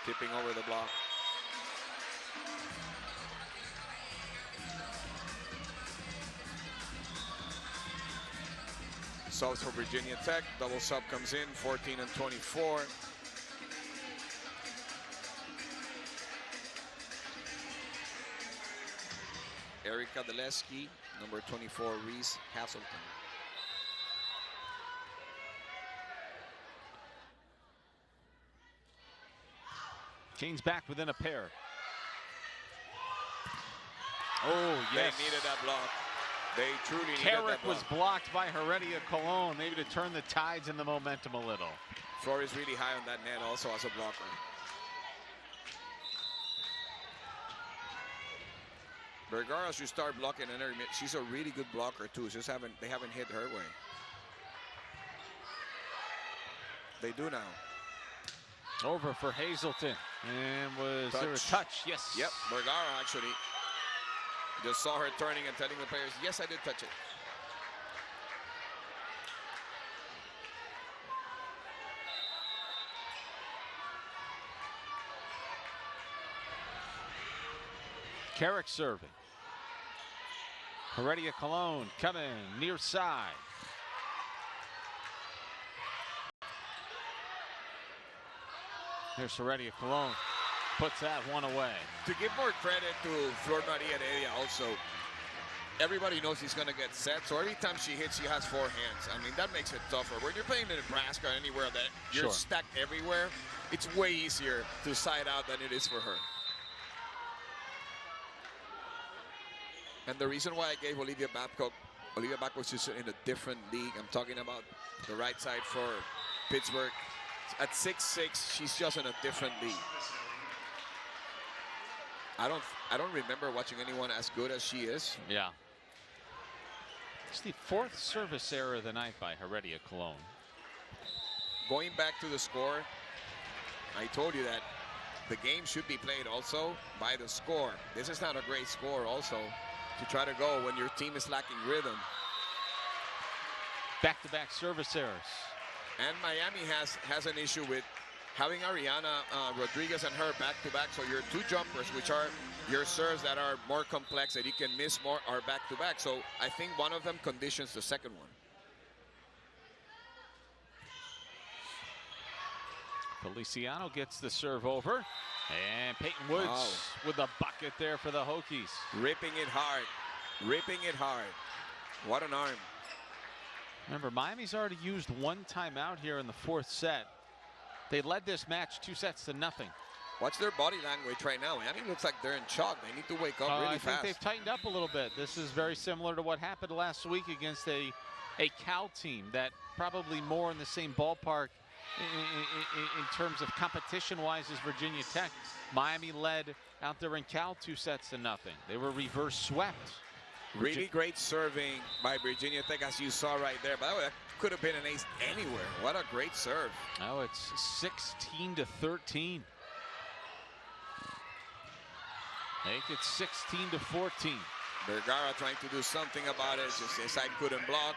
tipping over the block. Subs for Virginia Tech. Double sub comes in, 14 and 24. Erica Deleski, number 24, Reese Hasselton. Canes back within a pair. Oh, yes. They needed that block. They truly needed Carrick that block. was blocked by Heredia Cologne, maybe to turn the tides and the momentum a little. Flor is really high on that net also as a blocker. Vergara should start blocking, and she's a really good blocker too. Just they haven't hit her way. They do now. Over for Hazelton. And was there a touch? Yes. Yep, Vergara actually. Just saw her turning and telling the players, yes, I did touch it. Carrick serving. Heredia Cologne coming near side. Here's Heredia Cologne. Puts that one away. To give more credit to Flor Maria Heredia also, everybody knows he's going to get set, so every time she hits, she has 4 hands. I mean, that makes it tougher. When you're playing in Nebraska, anywhere that you're stacked everywhere, it's way easier to side out than it is for her. And the reason why I gave Olivia Babcock is in a different league. I'm talking about the right side for Pittsburgh. At 6'6", she's just in a different league. I don't remember watching anyone as good as she is. Yeah. It's the 4th service error of the night by Heredia Cologne. Going back to the score, I told you that the game should be played also by the score. This is not a great score also to try to go when your team is lacking rhythm. Back-to-back service errors. And Miami has an issue with having Ariana Rodriguez and her back-to-back. So your two jumpers, which are your serves that are more complex that you can miss more, are back-to-back. So I think one of them conditions the second one. Feliciano gets the serve over. And Peyton Woods with a bucket there for the Hokies. Ripping it hard. Ripping it hard. What an arm. Remember, Miami's already used one timeout here in the fourth set. They led this match 2-0. Watch their body language right now. Miami looks like they're in shock. They need to wake up really fast. I think they've tightened up a little bit. This is very similar to what happened last week against a Cal team that probably more in the same ballpark in terms of competition-wise as Virginia Tech. Miami led out there in Cal 2-0. They were reverse swept. Really great serving by Virginia Tech, as you saw right there. By the way, that could have been an ace anywhere. What a great serve. Oh, it's 16-13. Make it 16-14. Vergara trying to do something about it. Just inside couldn't block.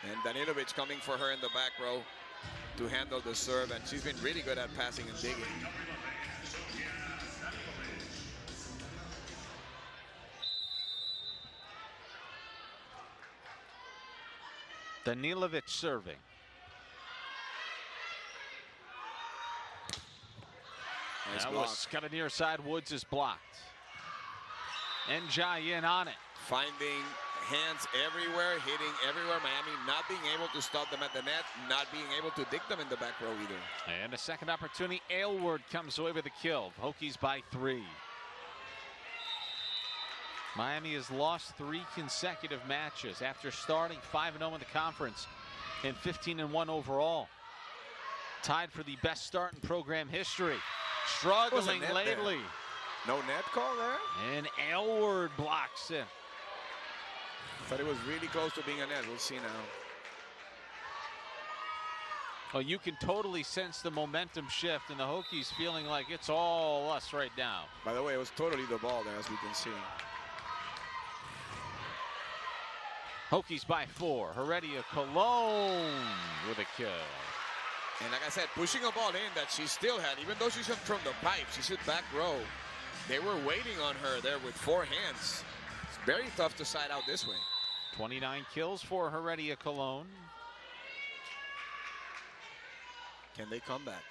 And Danilovic coming for her in the back row to handle the serve. And she's been really good at passing and digging. Danilovic serving. Nice that block. was got a near side. Woods is blocked. Njai in on it. Finding hands everywhere, hitting everywhere. Miami not being able to stop them at the net, not being able to dig them in the back row either. And a second opportunity. Aylward comes away with a kill. Hokies by 3. Miami has lost 3 consecutive matches after starting 5-0 in the conference and 15-1 overall. Tied for the best start in program history. Struggling lately. No net call there? And Aylward blocks it. Thought it was really close to being a net. We'll see now. Well, you can totally sense the momentum shift, and the Hokies feeling like it's all us right now. By the way, it was totally the ball there, as we can see. Hokies by 4. Heredia Cologne with a kill. And like I said, pushing a ball in that she still had, even though she's from the pipe, she's hit back row. They were waiting on her there with 4 hands. It's very tough to side out this way. 29 kills for Heredia Cologne. Can they come back?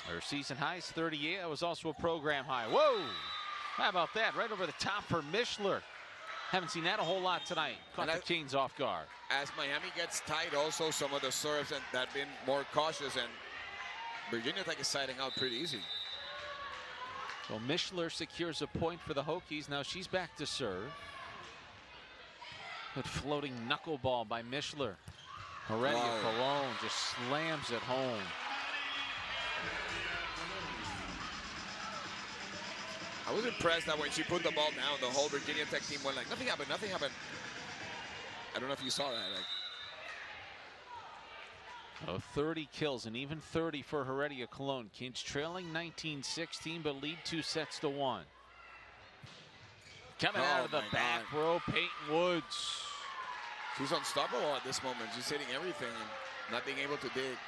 Her season high is 38. That was also a program high. Whoa! How about that? Right over the top for Mishler. Haven't seen that a whole lot tonight. Caught the Canes off guard. As Miami gets tight, also some of the serves that have been more cautious, and Virginia Tech is siding out pretty easy. Well, Mishler secures a point for the Hokies. Now she's back to serve. Good floating knuckleball by Mishler. Heredia Cologne just slams it home. I was impressed that when she put the ball down, the whole Virginia Tech team went like, nothing happened, nothing happened. I don't know if you saw that. Oh, 30 kills and even 30 for Heredia Cologne. Canes trailing 19-16, but lead 2-1. Coming out of the back row, Peyton Woods. She's unstoppable at this moment. She's hitting everything and not being able to dig.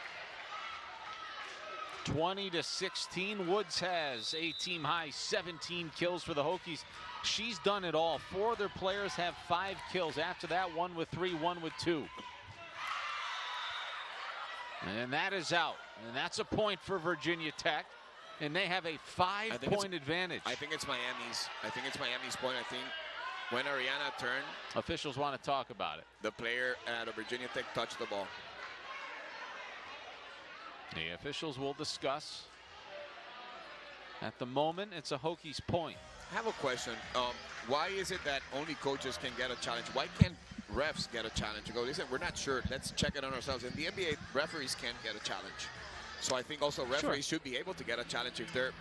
20-16, Woods has a team high 17 kills for the Hokies. She's done it all. 4 of their players have 5 kills. After that, 1 with 3, 1 with 2. And that is out. And that's a point for Virginia Tech. And they have a 5-point advantage. I think it's Miami's. I think it's Miami's point. I think when Ariana turned, officials want to talk about it. The player at Virginia Tech touched the ball. The officials will discuss. At the moment, it's a Hokies point. I have a question. Why is it that only coaches can get a challenge? Why can't refs get a challenge? You go, listen, we're not sure. Let's check it on ourselves. In the NBA, referees can't get a challenge. So I think also referees should be able to get a challenge if they're.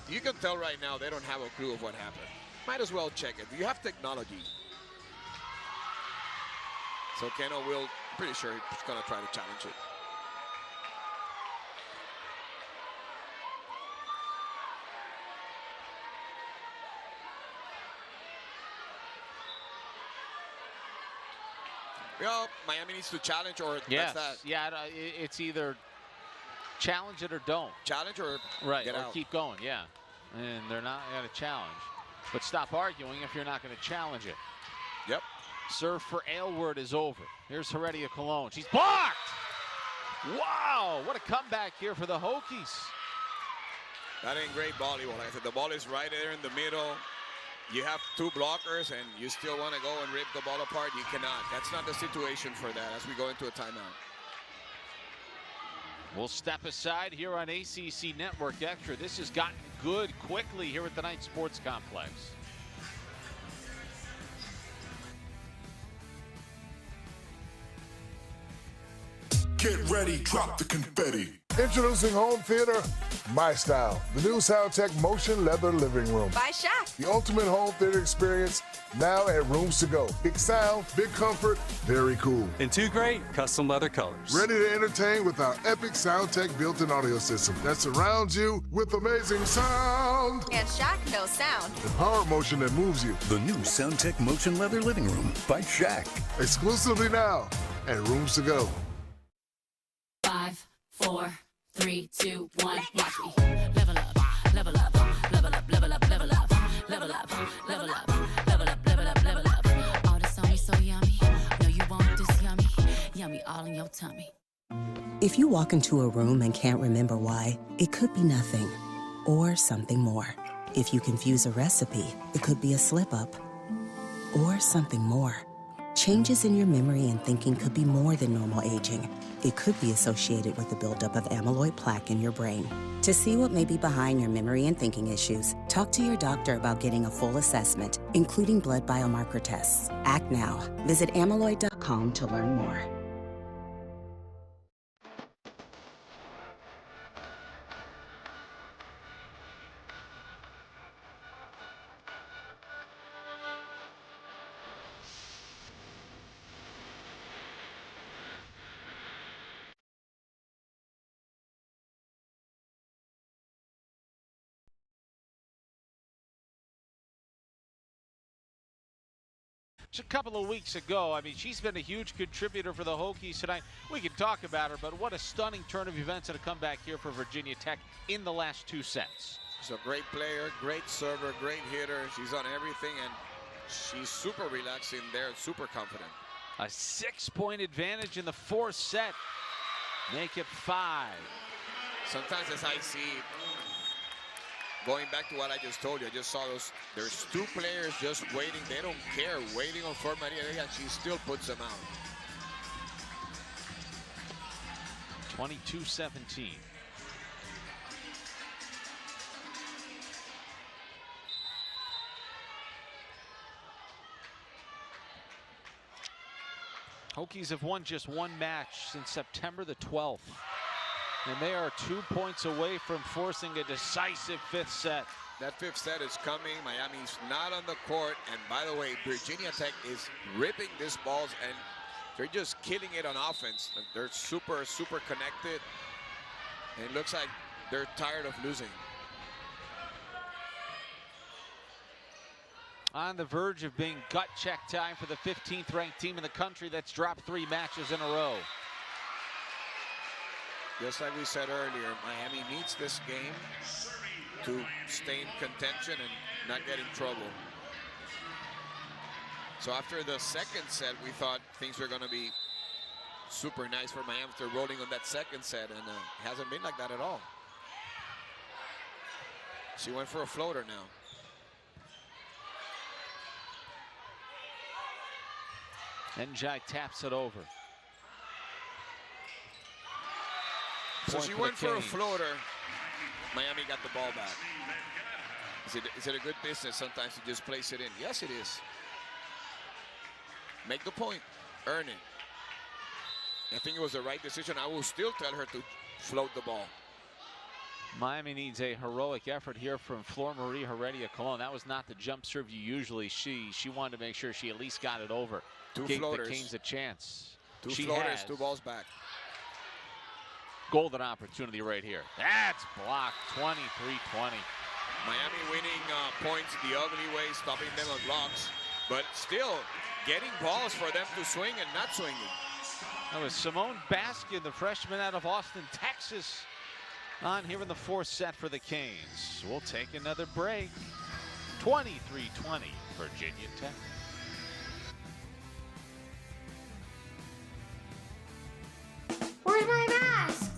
You can tell right now they don't have a clue of what happened. Might as well check it. You have technology. So Keno will, pretty sure he's going to try to challenge it. Well, Miami needs to challenge or Yes. that's that. Yeah, it's either challenge it or don't. Challenge or Right, get or out. keep going, yeah. And they're not going to challenge. But stop arguing if you're not going to challenge it. Yep. Serve for Aylward is over. Here's Heredia Cologne. She's blocked! Wow, what a comeback here for the Hokies. That ain't great volleyball. Like I said, the ball is right there in the middle. You have two blockers and you still want to go and rip the ball apart. You cannot. That's not the situation for that as we go into a timeout. We'll step aside here on ACC Network Extra. This has gotten good quickly here at the Knight Sports Complex. Get ready, drop the confetti. Introducing Home Theater, My Style, the new SoundTech Motion Leather Living Room. By Shaq. The ultimate home theater experience now at Rooms to Go. Big sound, big comfort, very cool. And 2 great custom leather colors. Ready to entertain with our epic SoundTech built-in audio system that surrounds you with amazing sound. And Shaq knows sound. And power motion that moves you. The new SoundTech Motion Leather Living Room by Shaq. Exclusively now at Rooms to Go. 5, 4, 3, 2, 1, watch me. Level up, level up, level up, level up, level up, level up, level up, level up, level up, level up. All this on me so yummy. No, you want this yummy, yummy all in your tummy. If you walk into a room and can't remember why, it could be nothing or something more. If you confuse a recipe, it could be a slip-up or something more. Changes in your memory and thinking could be more than normal aging. It could be associated with the buildup of amyloid plaque in your brain. To see what may be behind your memory and thinking issues, talk to your doctor about getting a full assessment, including blood biomarker tests. Act now. Visit amyloid.com to learn more. Just a couple of weeks ago, I mean, she's been a huge contributor for the Hokies tonight. We can talk about her, but what a stunning turn of events and a comeback here for Virginia Tech in the last 2 sets. She's a great player, great server, great hitter. She's on everything, and she's super relaxed in there, super confident. A 6-point advantage in the 4th set. Make it 5. Sometimes as I see, going back to what I just told you, I just saw there's 2 players just waiting. They don't care, waiting on Fort Maria, and she still puts them out. 22-17. Hokies have won just 1 match since September the 12th. And they are 2 points away from forcing a decisive 5th set. That 5th set is coming. Miami's not on the court. And by the way, Virginia Tech is ripping these balls and they're just killing it on offense. They're super, super connected. And it looks like they're tired of losing. On the verge of being gut check time for the 15th ranked team in the country that's dropped 3 matches in a row. Just like we said earlier, Miami needs this game to stay in contention and not get in trouble. So after the 2nd set, we thought things were going to be super nice for Miami after rolling on that 2nd set, and it hasn't been like that at all. She went for a floater now. Njai taps it over. So she went for a floater. Miami got the ball back. Is it a good business sometimes to just place it in? Yes, it is. Make the point. Earn it. I think it was the right decision. I will still tell her to float the ball. Miami needs a heroic effort here from Flor Marie Heredia Cologne. That was not the jump serve you usually see. She wanted to make sure she at least got it over. 2 Gave floaters. the Kings a chance. 2 she floaters, has. 2 balls back. Golden opportunity right here. That's blocked. 23-20. Miami winning points the ugly way, stopping them on blocks. but still getting balls for them to swing and not swinging. That was Simone Baskin, the freshman out of Austin, Texas, on here in the fourth set for the Canes. We'll take another break. 23-20, Virginia Tech. Where's my mask?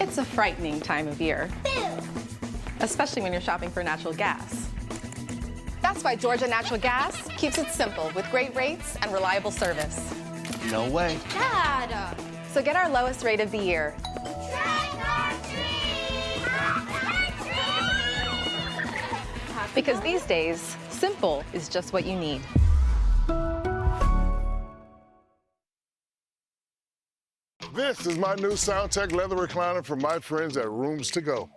It's a frightening time of year, especially when you're shopping for natural gas. That's why Georgia Natural Gas keeps it simple with great rates and reliable service. No way. Dad! So get our lowest rate of the year. Because these days, simple is just what you need. This is my new SoundTech leather recliner from my friends at Rooms To Go.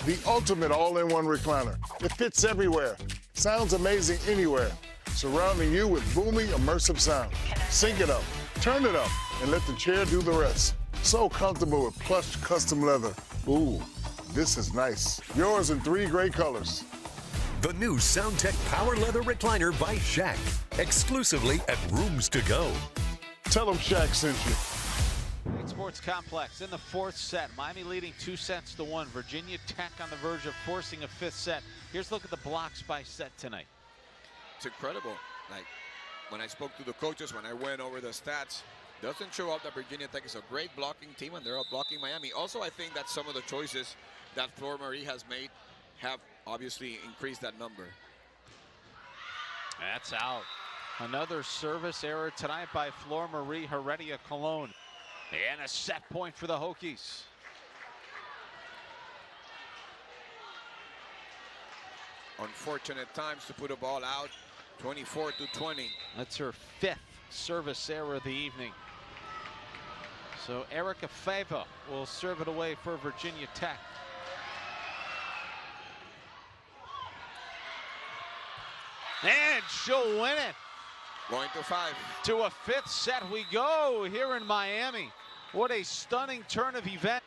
The ultimate all-in-one recliner. It fits everywhere. Sounds amazing anywhere. Surrounding you with boomy, immersive sound. Sync it up, turn it up, and let the chair do the rest. So comfortable with plush custom leather. Ooh, this is nice. Yours in 3 great colors. The new SoundTech Power Leather Recliner by Shaq. Exclusively at Rooms To Go. Tell them Shaq sent you. Great Sports Complex in the fourth set. Miami leading 2-1. Virginia Tech on the verge of forcing a fifth set. Here's a look at the blocks by set tonight. It's incredible. Like when I spoke to the coaches, when I went over the stats, doesn't show up that Virginia Tech is a great blocking team and they're out blocking Miami. Also, I think that some of the choices that Flor Marie has made have obviously increased that number. That's out. Another service error tonight by Flor Marie Heredia Cologne. And a set point for the Hokies. Unfortunate times to put a ball out. 24-20. That's her 5th service error of the evening. So Erica Fava will serve it away for Virginia Tech. And she'll win it. Going to 5. To a 5th set we go here in Miami. What a stunning turn of events.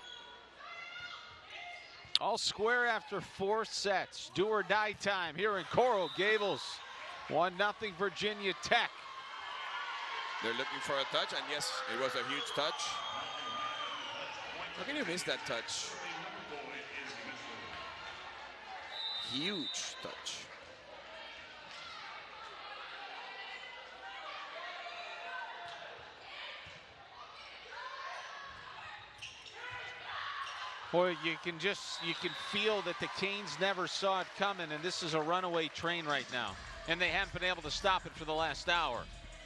All square after 4 sets. Do or die time here in Coral Gables. 1-0 Virginia Tech. They're looking for a touch, and yes, it was a huge touch. How can you miss that touch? Huge touch. Boy, you can feel that the Canes never saw it coming, and this is a runaway train right now. And they haven't been able to stop it for the last hour.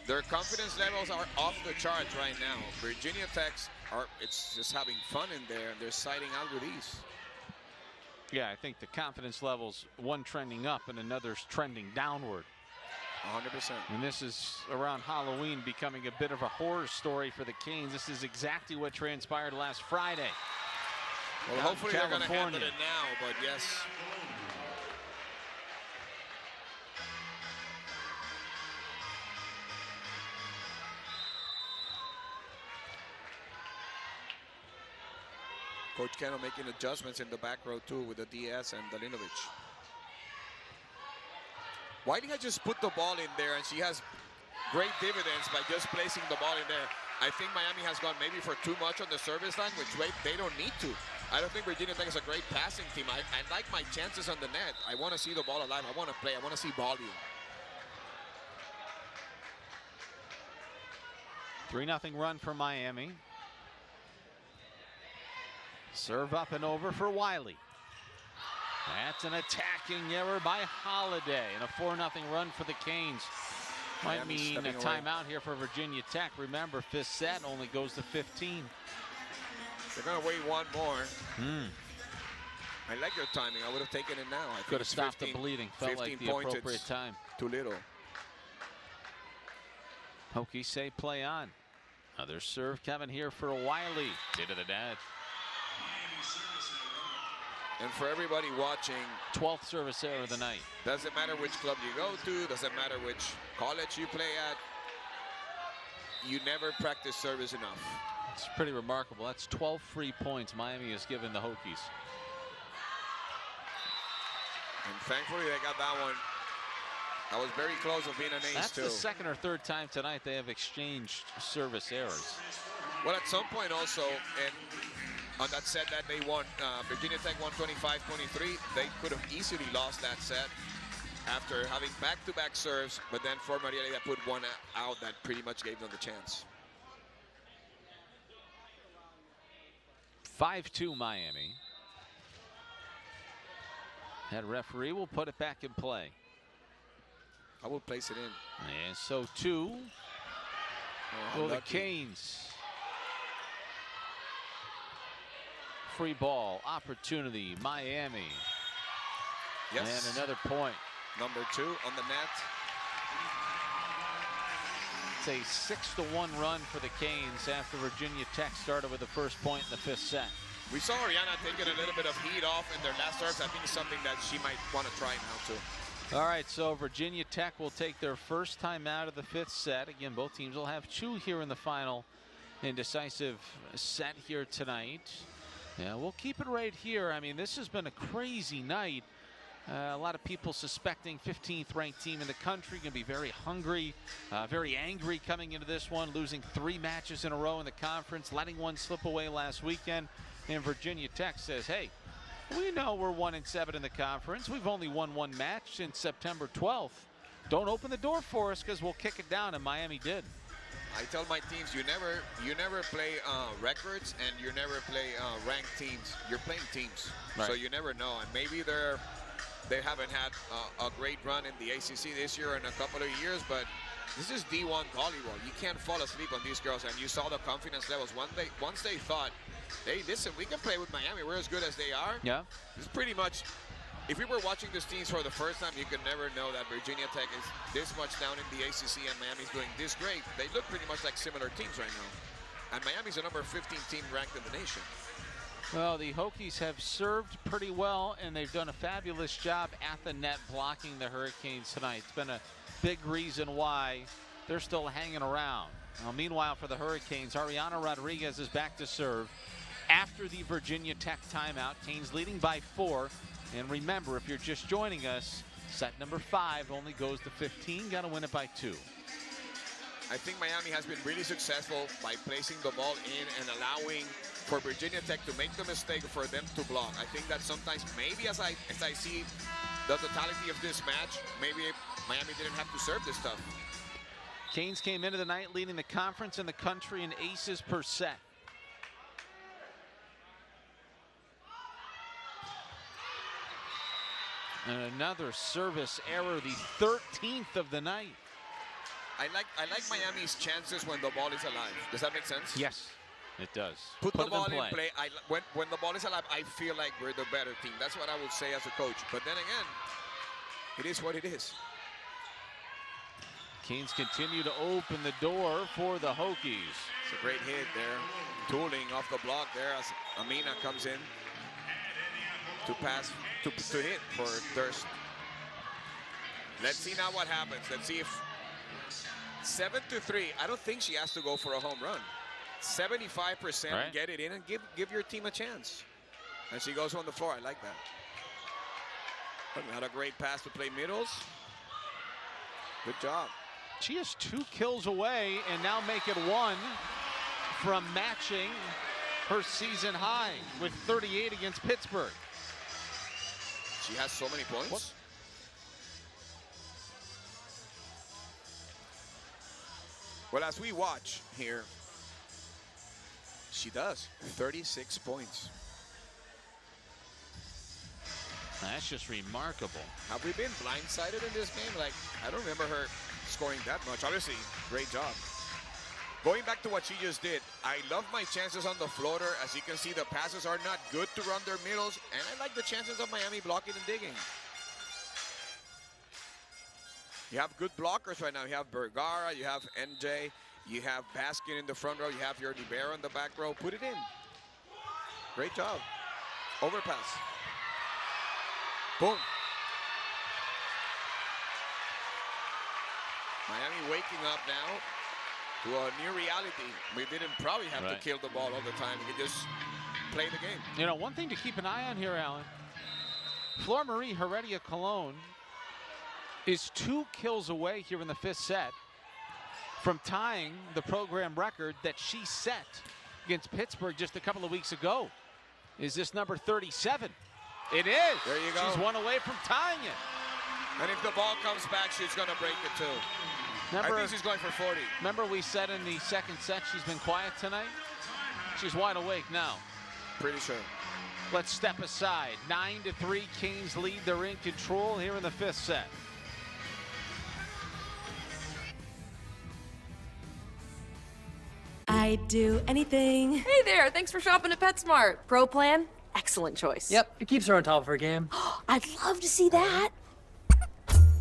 Their confidence levels are off the charts right now. Virginia Tech's it's just having fun in there, and they're siding out with ease. Yeah, I think the confidence levels, one trending up and another's trending downward. 100%. And this is around Halloween becoming a bit of a horror story for the Canes. This is exactly what transpired last Friday. Well, hopefully they're going to handle it now, but yes. Coach Keno making adjustments in the back row too with the DS and Dalinovich. Wiley has just put the ball in there, and she has great dividends by just placing the ball in there. I think Miami has gone maybe for too much on the service line, which they don't need to. I don't think Virginia Tech is a great passing team. I like my chances on the net. I want to see the ball alive. I want to play. I want to see volume. 3-0 run for Miami. Serve up and over for Wiley. That's an attacking error by Holiday, and a 4-0 run for the Canes. Might mean a timeout here for Virginia Tech. Remember, 5th set only goes to 15. They're going to wait one more. I like your timing. I would have taken it now. I could have stopped the bleeding. Felt like the appropriate time. Too little. Hokies say play on. Another serve coming here for Wiley. To the net. And for everybody watching, 12th service error of the night. Doesn't matter which club you go to, doesn't matter which college you play at, you never practice service enough. It's pretty remarkable. That's 12 free points Miami has given the Hokies. And thankfully they got that one That was very close of being an ace, That's too. the second or third time tonight they have exchanged service errors. Well, at some point also, and on that set that they won, Virginia Tech won 25-23. They could have easily lost that set after having back-to-back serves, but then for Marielli, that put one out that pretty much gave them the chance. 5-2 Miami. That referee will put it back in play. I will place it in. And so 2 for the lucky. Canes. Free ball, opportunity, Miami. Yes. And another point. Number 2 on the net. It's a 6-1 run for the Canes after Virginia Tech started with the first point in the 5th set. We saw Ariana taking a little bit of heat off in their last serves. I think it's something that she might want to try now, too. All right, so Virginia Tech will take their first time out of the 5th set. Again, both teams will have 2 here in the final and decisive set here tonight. Yeah, we'll keep it right here. I mean, this has been a crazy night. A lot of people suspecting 15th ranked team in the country, going to be very hungry, very angry coming into this one, losing 3 matches in a row in the conference, letting one slip away last weekend. And Virginia Tech says, hey, we know we're 1-7 in the conference. We've only won 1 match since September 12th. Don't open the door for us because we'll kick it down, and Miami did. I tell my teams, you never play records and you never play ranked teams. You're playing teams, Right. so you never know. And maybe they haven't had a great run in the ACC this year in a couple of years, but this is D1 volleyball. You can't fall asleep on these girls, and you saw the confidence levels. Once they thought, hey, listen, we can play with Miami. We're as good as they are. Yeah. It's pretty much, if we were watching these teams for the first time, you could never know that Virginia Tech is this much down in the ACC and Miami's doing this great. They look pretty much like similar teams right now. And Miami's the number 15 team ranked in the nation. Well, the Hokies have served pretty well, and they've done a fabulous job at the net blocking the Hurricanes tonight. It's been a big reason why they're still hanging around. Now, meanwhile, for the Hurricanes, Ariana Rodriguez is back to serve after the Virginia Tech timeout. Canes leading by 4. And remember, if you're just joining us, set number 5 only goes to 15. Got to win it by 2. I think Miami has been really successful by placing the ball in and allowing for Virginia Tech to make the mistake for them to block. I think that sometimes, maybe as I see the totality of this match, maybe Miami didn't have to serve this stuff. Canes came into the night leading the conference and the country in aces per set. And another service error, the 13th of the night. I like Miami's chances when the ball is alive. Does that make sense? Yes, it does. Put the ball in play. When the ball is alive, I feel like we're the better team. That's what I would say as a coach. But then again, it is what it is. Canes continue to open the door for the Hokies. It's a great hit there. Tooling off the block there as Amina comes in to pass, to hit for Durst. Let's see now what happens. Let's see if 7-3. I don't think she has to go for a home run. 75%, right. Get it in and give your team a chance. And she goes on the floor. I like that. Not a great pass to play middles. Good job. She is 2 kills away and now make it 1 from matching her season high with 38 against Pittsburgh. She has so many points. What? Well, as we watch here, she does 36 points. That's just remarkable. Have we been blindsided in this game? Like, I don't remember her scoring that much. Obviously, great job. Going back to what she just did, I love my chances on the floater. As you can see, the passes are not good to run their middles, and I like the chances of Miami blocking and digging. You have good blockers right now. You have Vergara, you have NJ, you have Baskin in the front row, you have your libero in the back row. Put it in. Great job. Overpass. Boom. Miami waking up now to a new reality. We didn't probably have to kill the ball all the time. We could just play the game. You know, one thing to keep an eye on here, Alan. Flor Marie Heredia Colon is 2 kills away here in the 5th set from tying the program record that she set against Pittsburgh just a couple of weeks ago. Is this number 37? It is. There you go. She's 1 away from tying it. And if the ball comes back, she's going to break it too. I think she's going for 40. Remember we said in the 2nd set she's been quiet tonight? She's wide awake now. Pretty sure. Let's step aside. 9-3, Canes lead. They're in control here in the 5th set. I'd do anything. Hey there, thanks for shopping at PetSmart. Pro Plan, excellent choice. Yep, it keeps her on top of her game. I'd love to see that.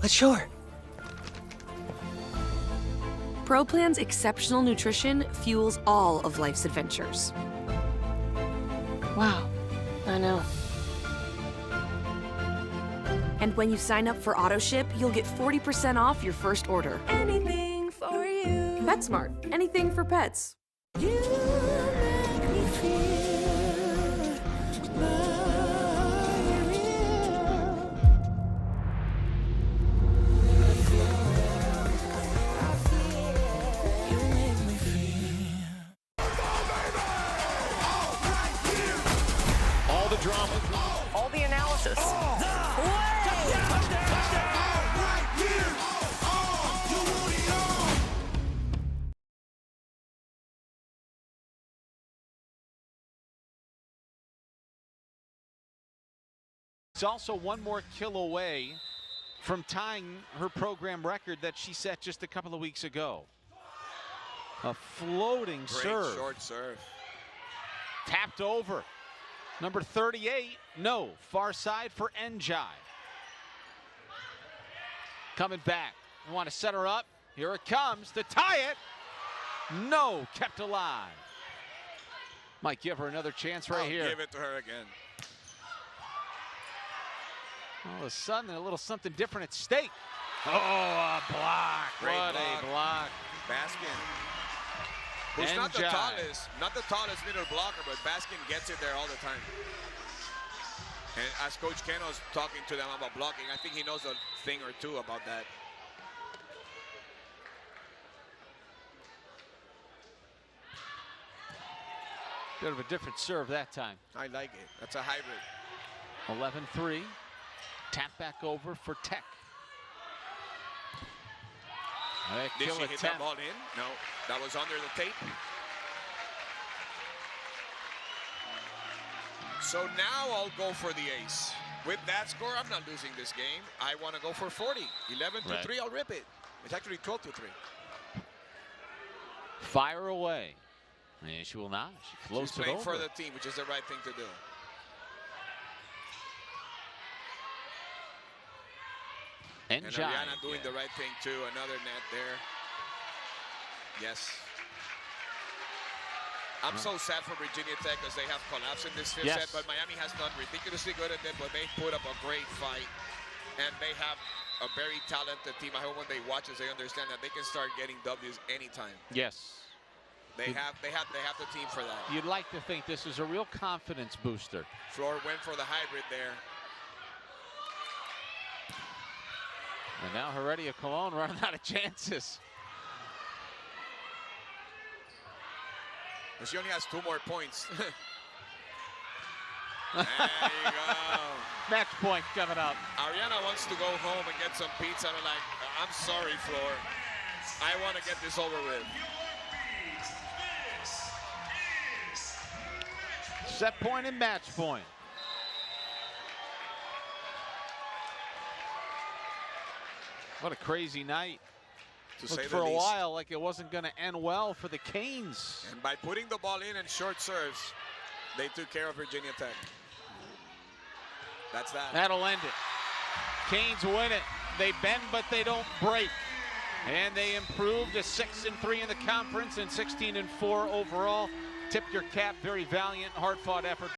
Let's show her. Pro Plan's exceptional nutrition fuels all of life's adventures. Wow, I know. And when you sign up for AutoShip, you'll get 40% off your first order. Anything for you. PetSmart, anything for pets. You make me feel All the drama. All the analysis. It's also 1 more kill away from tying her program record that she set just a couple of weeks ago. A floating Great serve. short serve. Tapped over. Number 38, no. Far side for Njai. Coming back. We want to set her up. Here it comes to tie it. No, kept alive. Might give her another chance right here. Give it to her again. All of a sudden, a little something different at stake. Oh, a block. Great what block. a block. Baskin. Who's not the tallest middle blocker, but Baskin gets it there all the time. And as Coach Keno's talking to them about blocking, I think he knows a thing or two about that. Bit of a different serve that time. I like it. That's a hybrid. 11-3. Tap back over for Tech. Did she hit that ball in? No, that was under the tape. So now I'll go for the ace. With that score, I'm not losing this game. I want to go for 40. 11-3, I'll rip it. It's actually 12-3. Fire away. And she will not. She floats She's it playing over. for the team, which is the right thing to do. And Ariana doing the right thing too. Another net there. Yes. I'm so sad for Virginia Tech because they have collapsed in this 5th set, but Miami has done ridiculously good at it, but they put up a great fight. And they have a very talented team. I hope when they watch this, they understand that they can start getting W's anytime. Yes. They have the team for that. You'd like to think this is a real confidence booster. Flor went for the hybrid there. And now Heredia Colon running out of chances. She only has 2 more points. There you go. Match point coming up. Ariana wants to go home and get some pizza. And I'm like, I'm sorry, Flor. I want to get this over with. Set point and match point. What a crazy night. Looked for a while like it wasn't going to end well for the Canes. And by putting the ball in and short serves, they took care of Virginia Tech. That's that. That'll end it. Canes win it. They bend, but they don't break. And they improved to 6-3 in the conference and 16-4 overall. Tip your cap. Very valiant, hard-fought effort.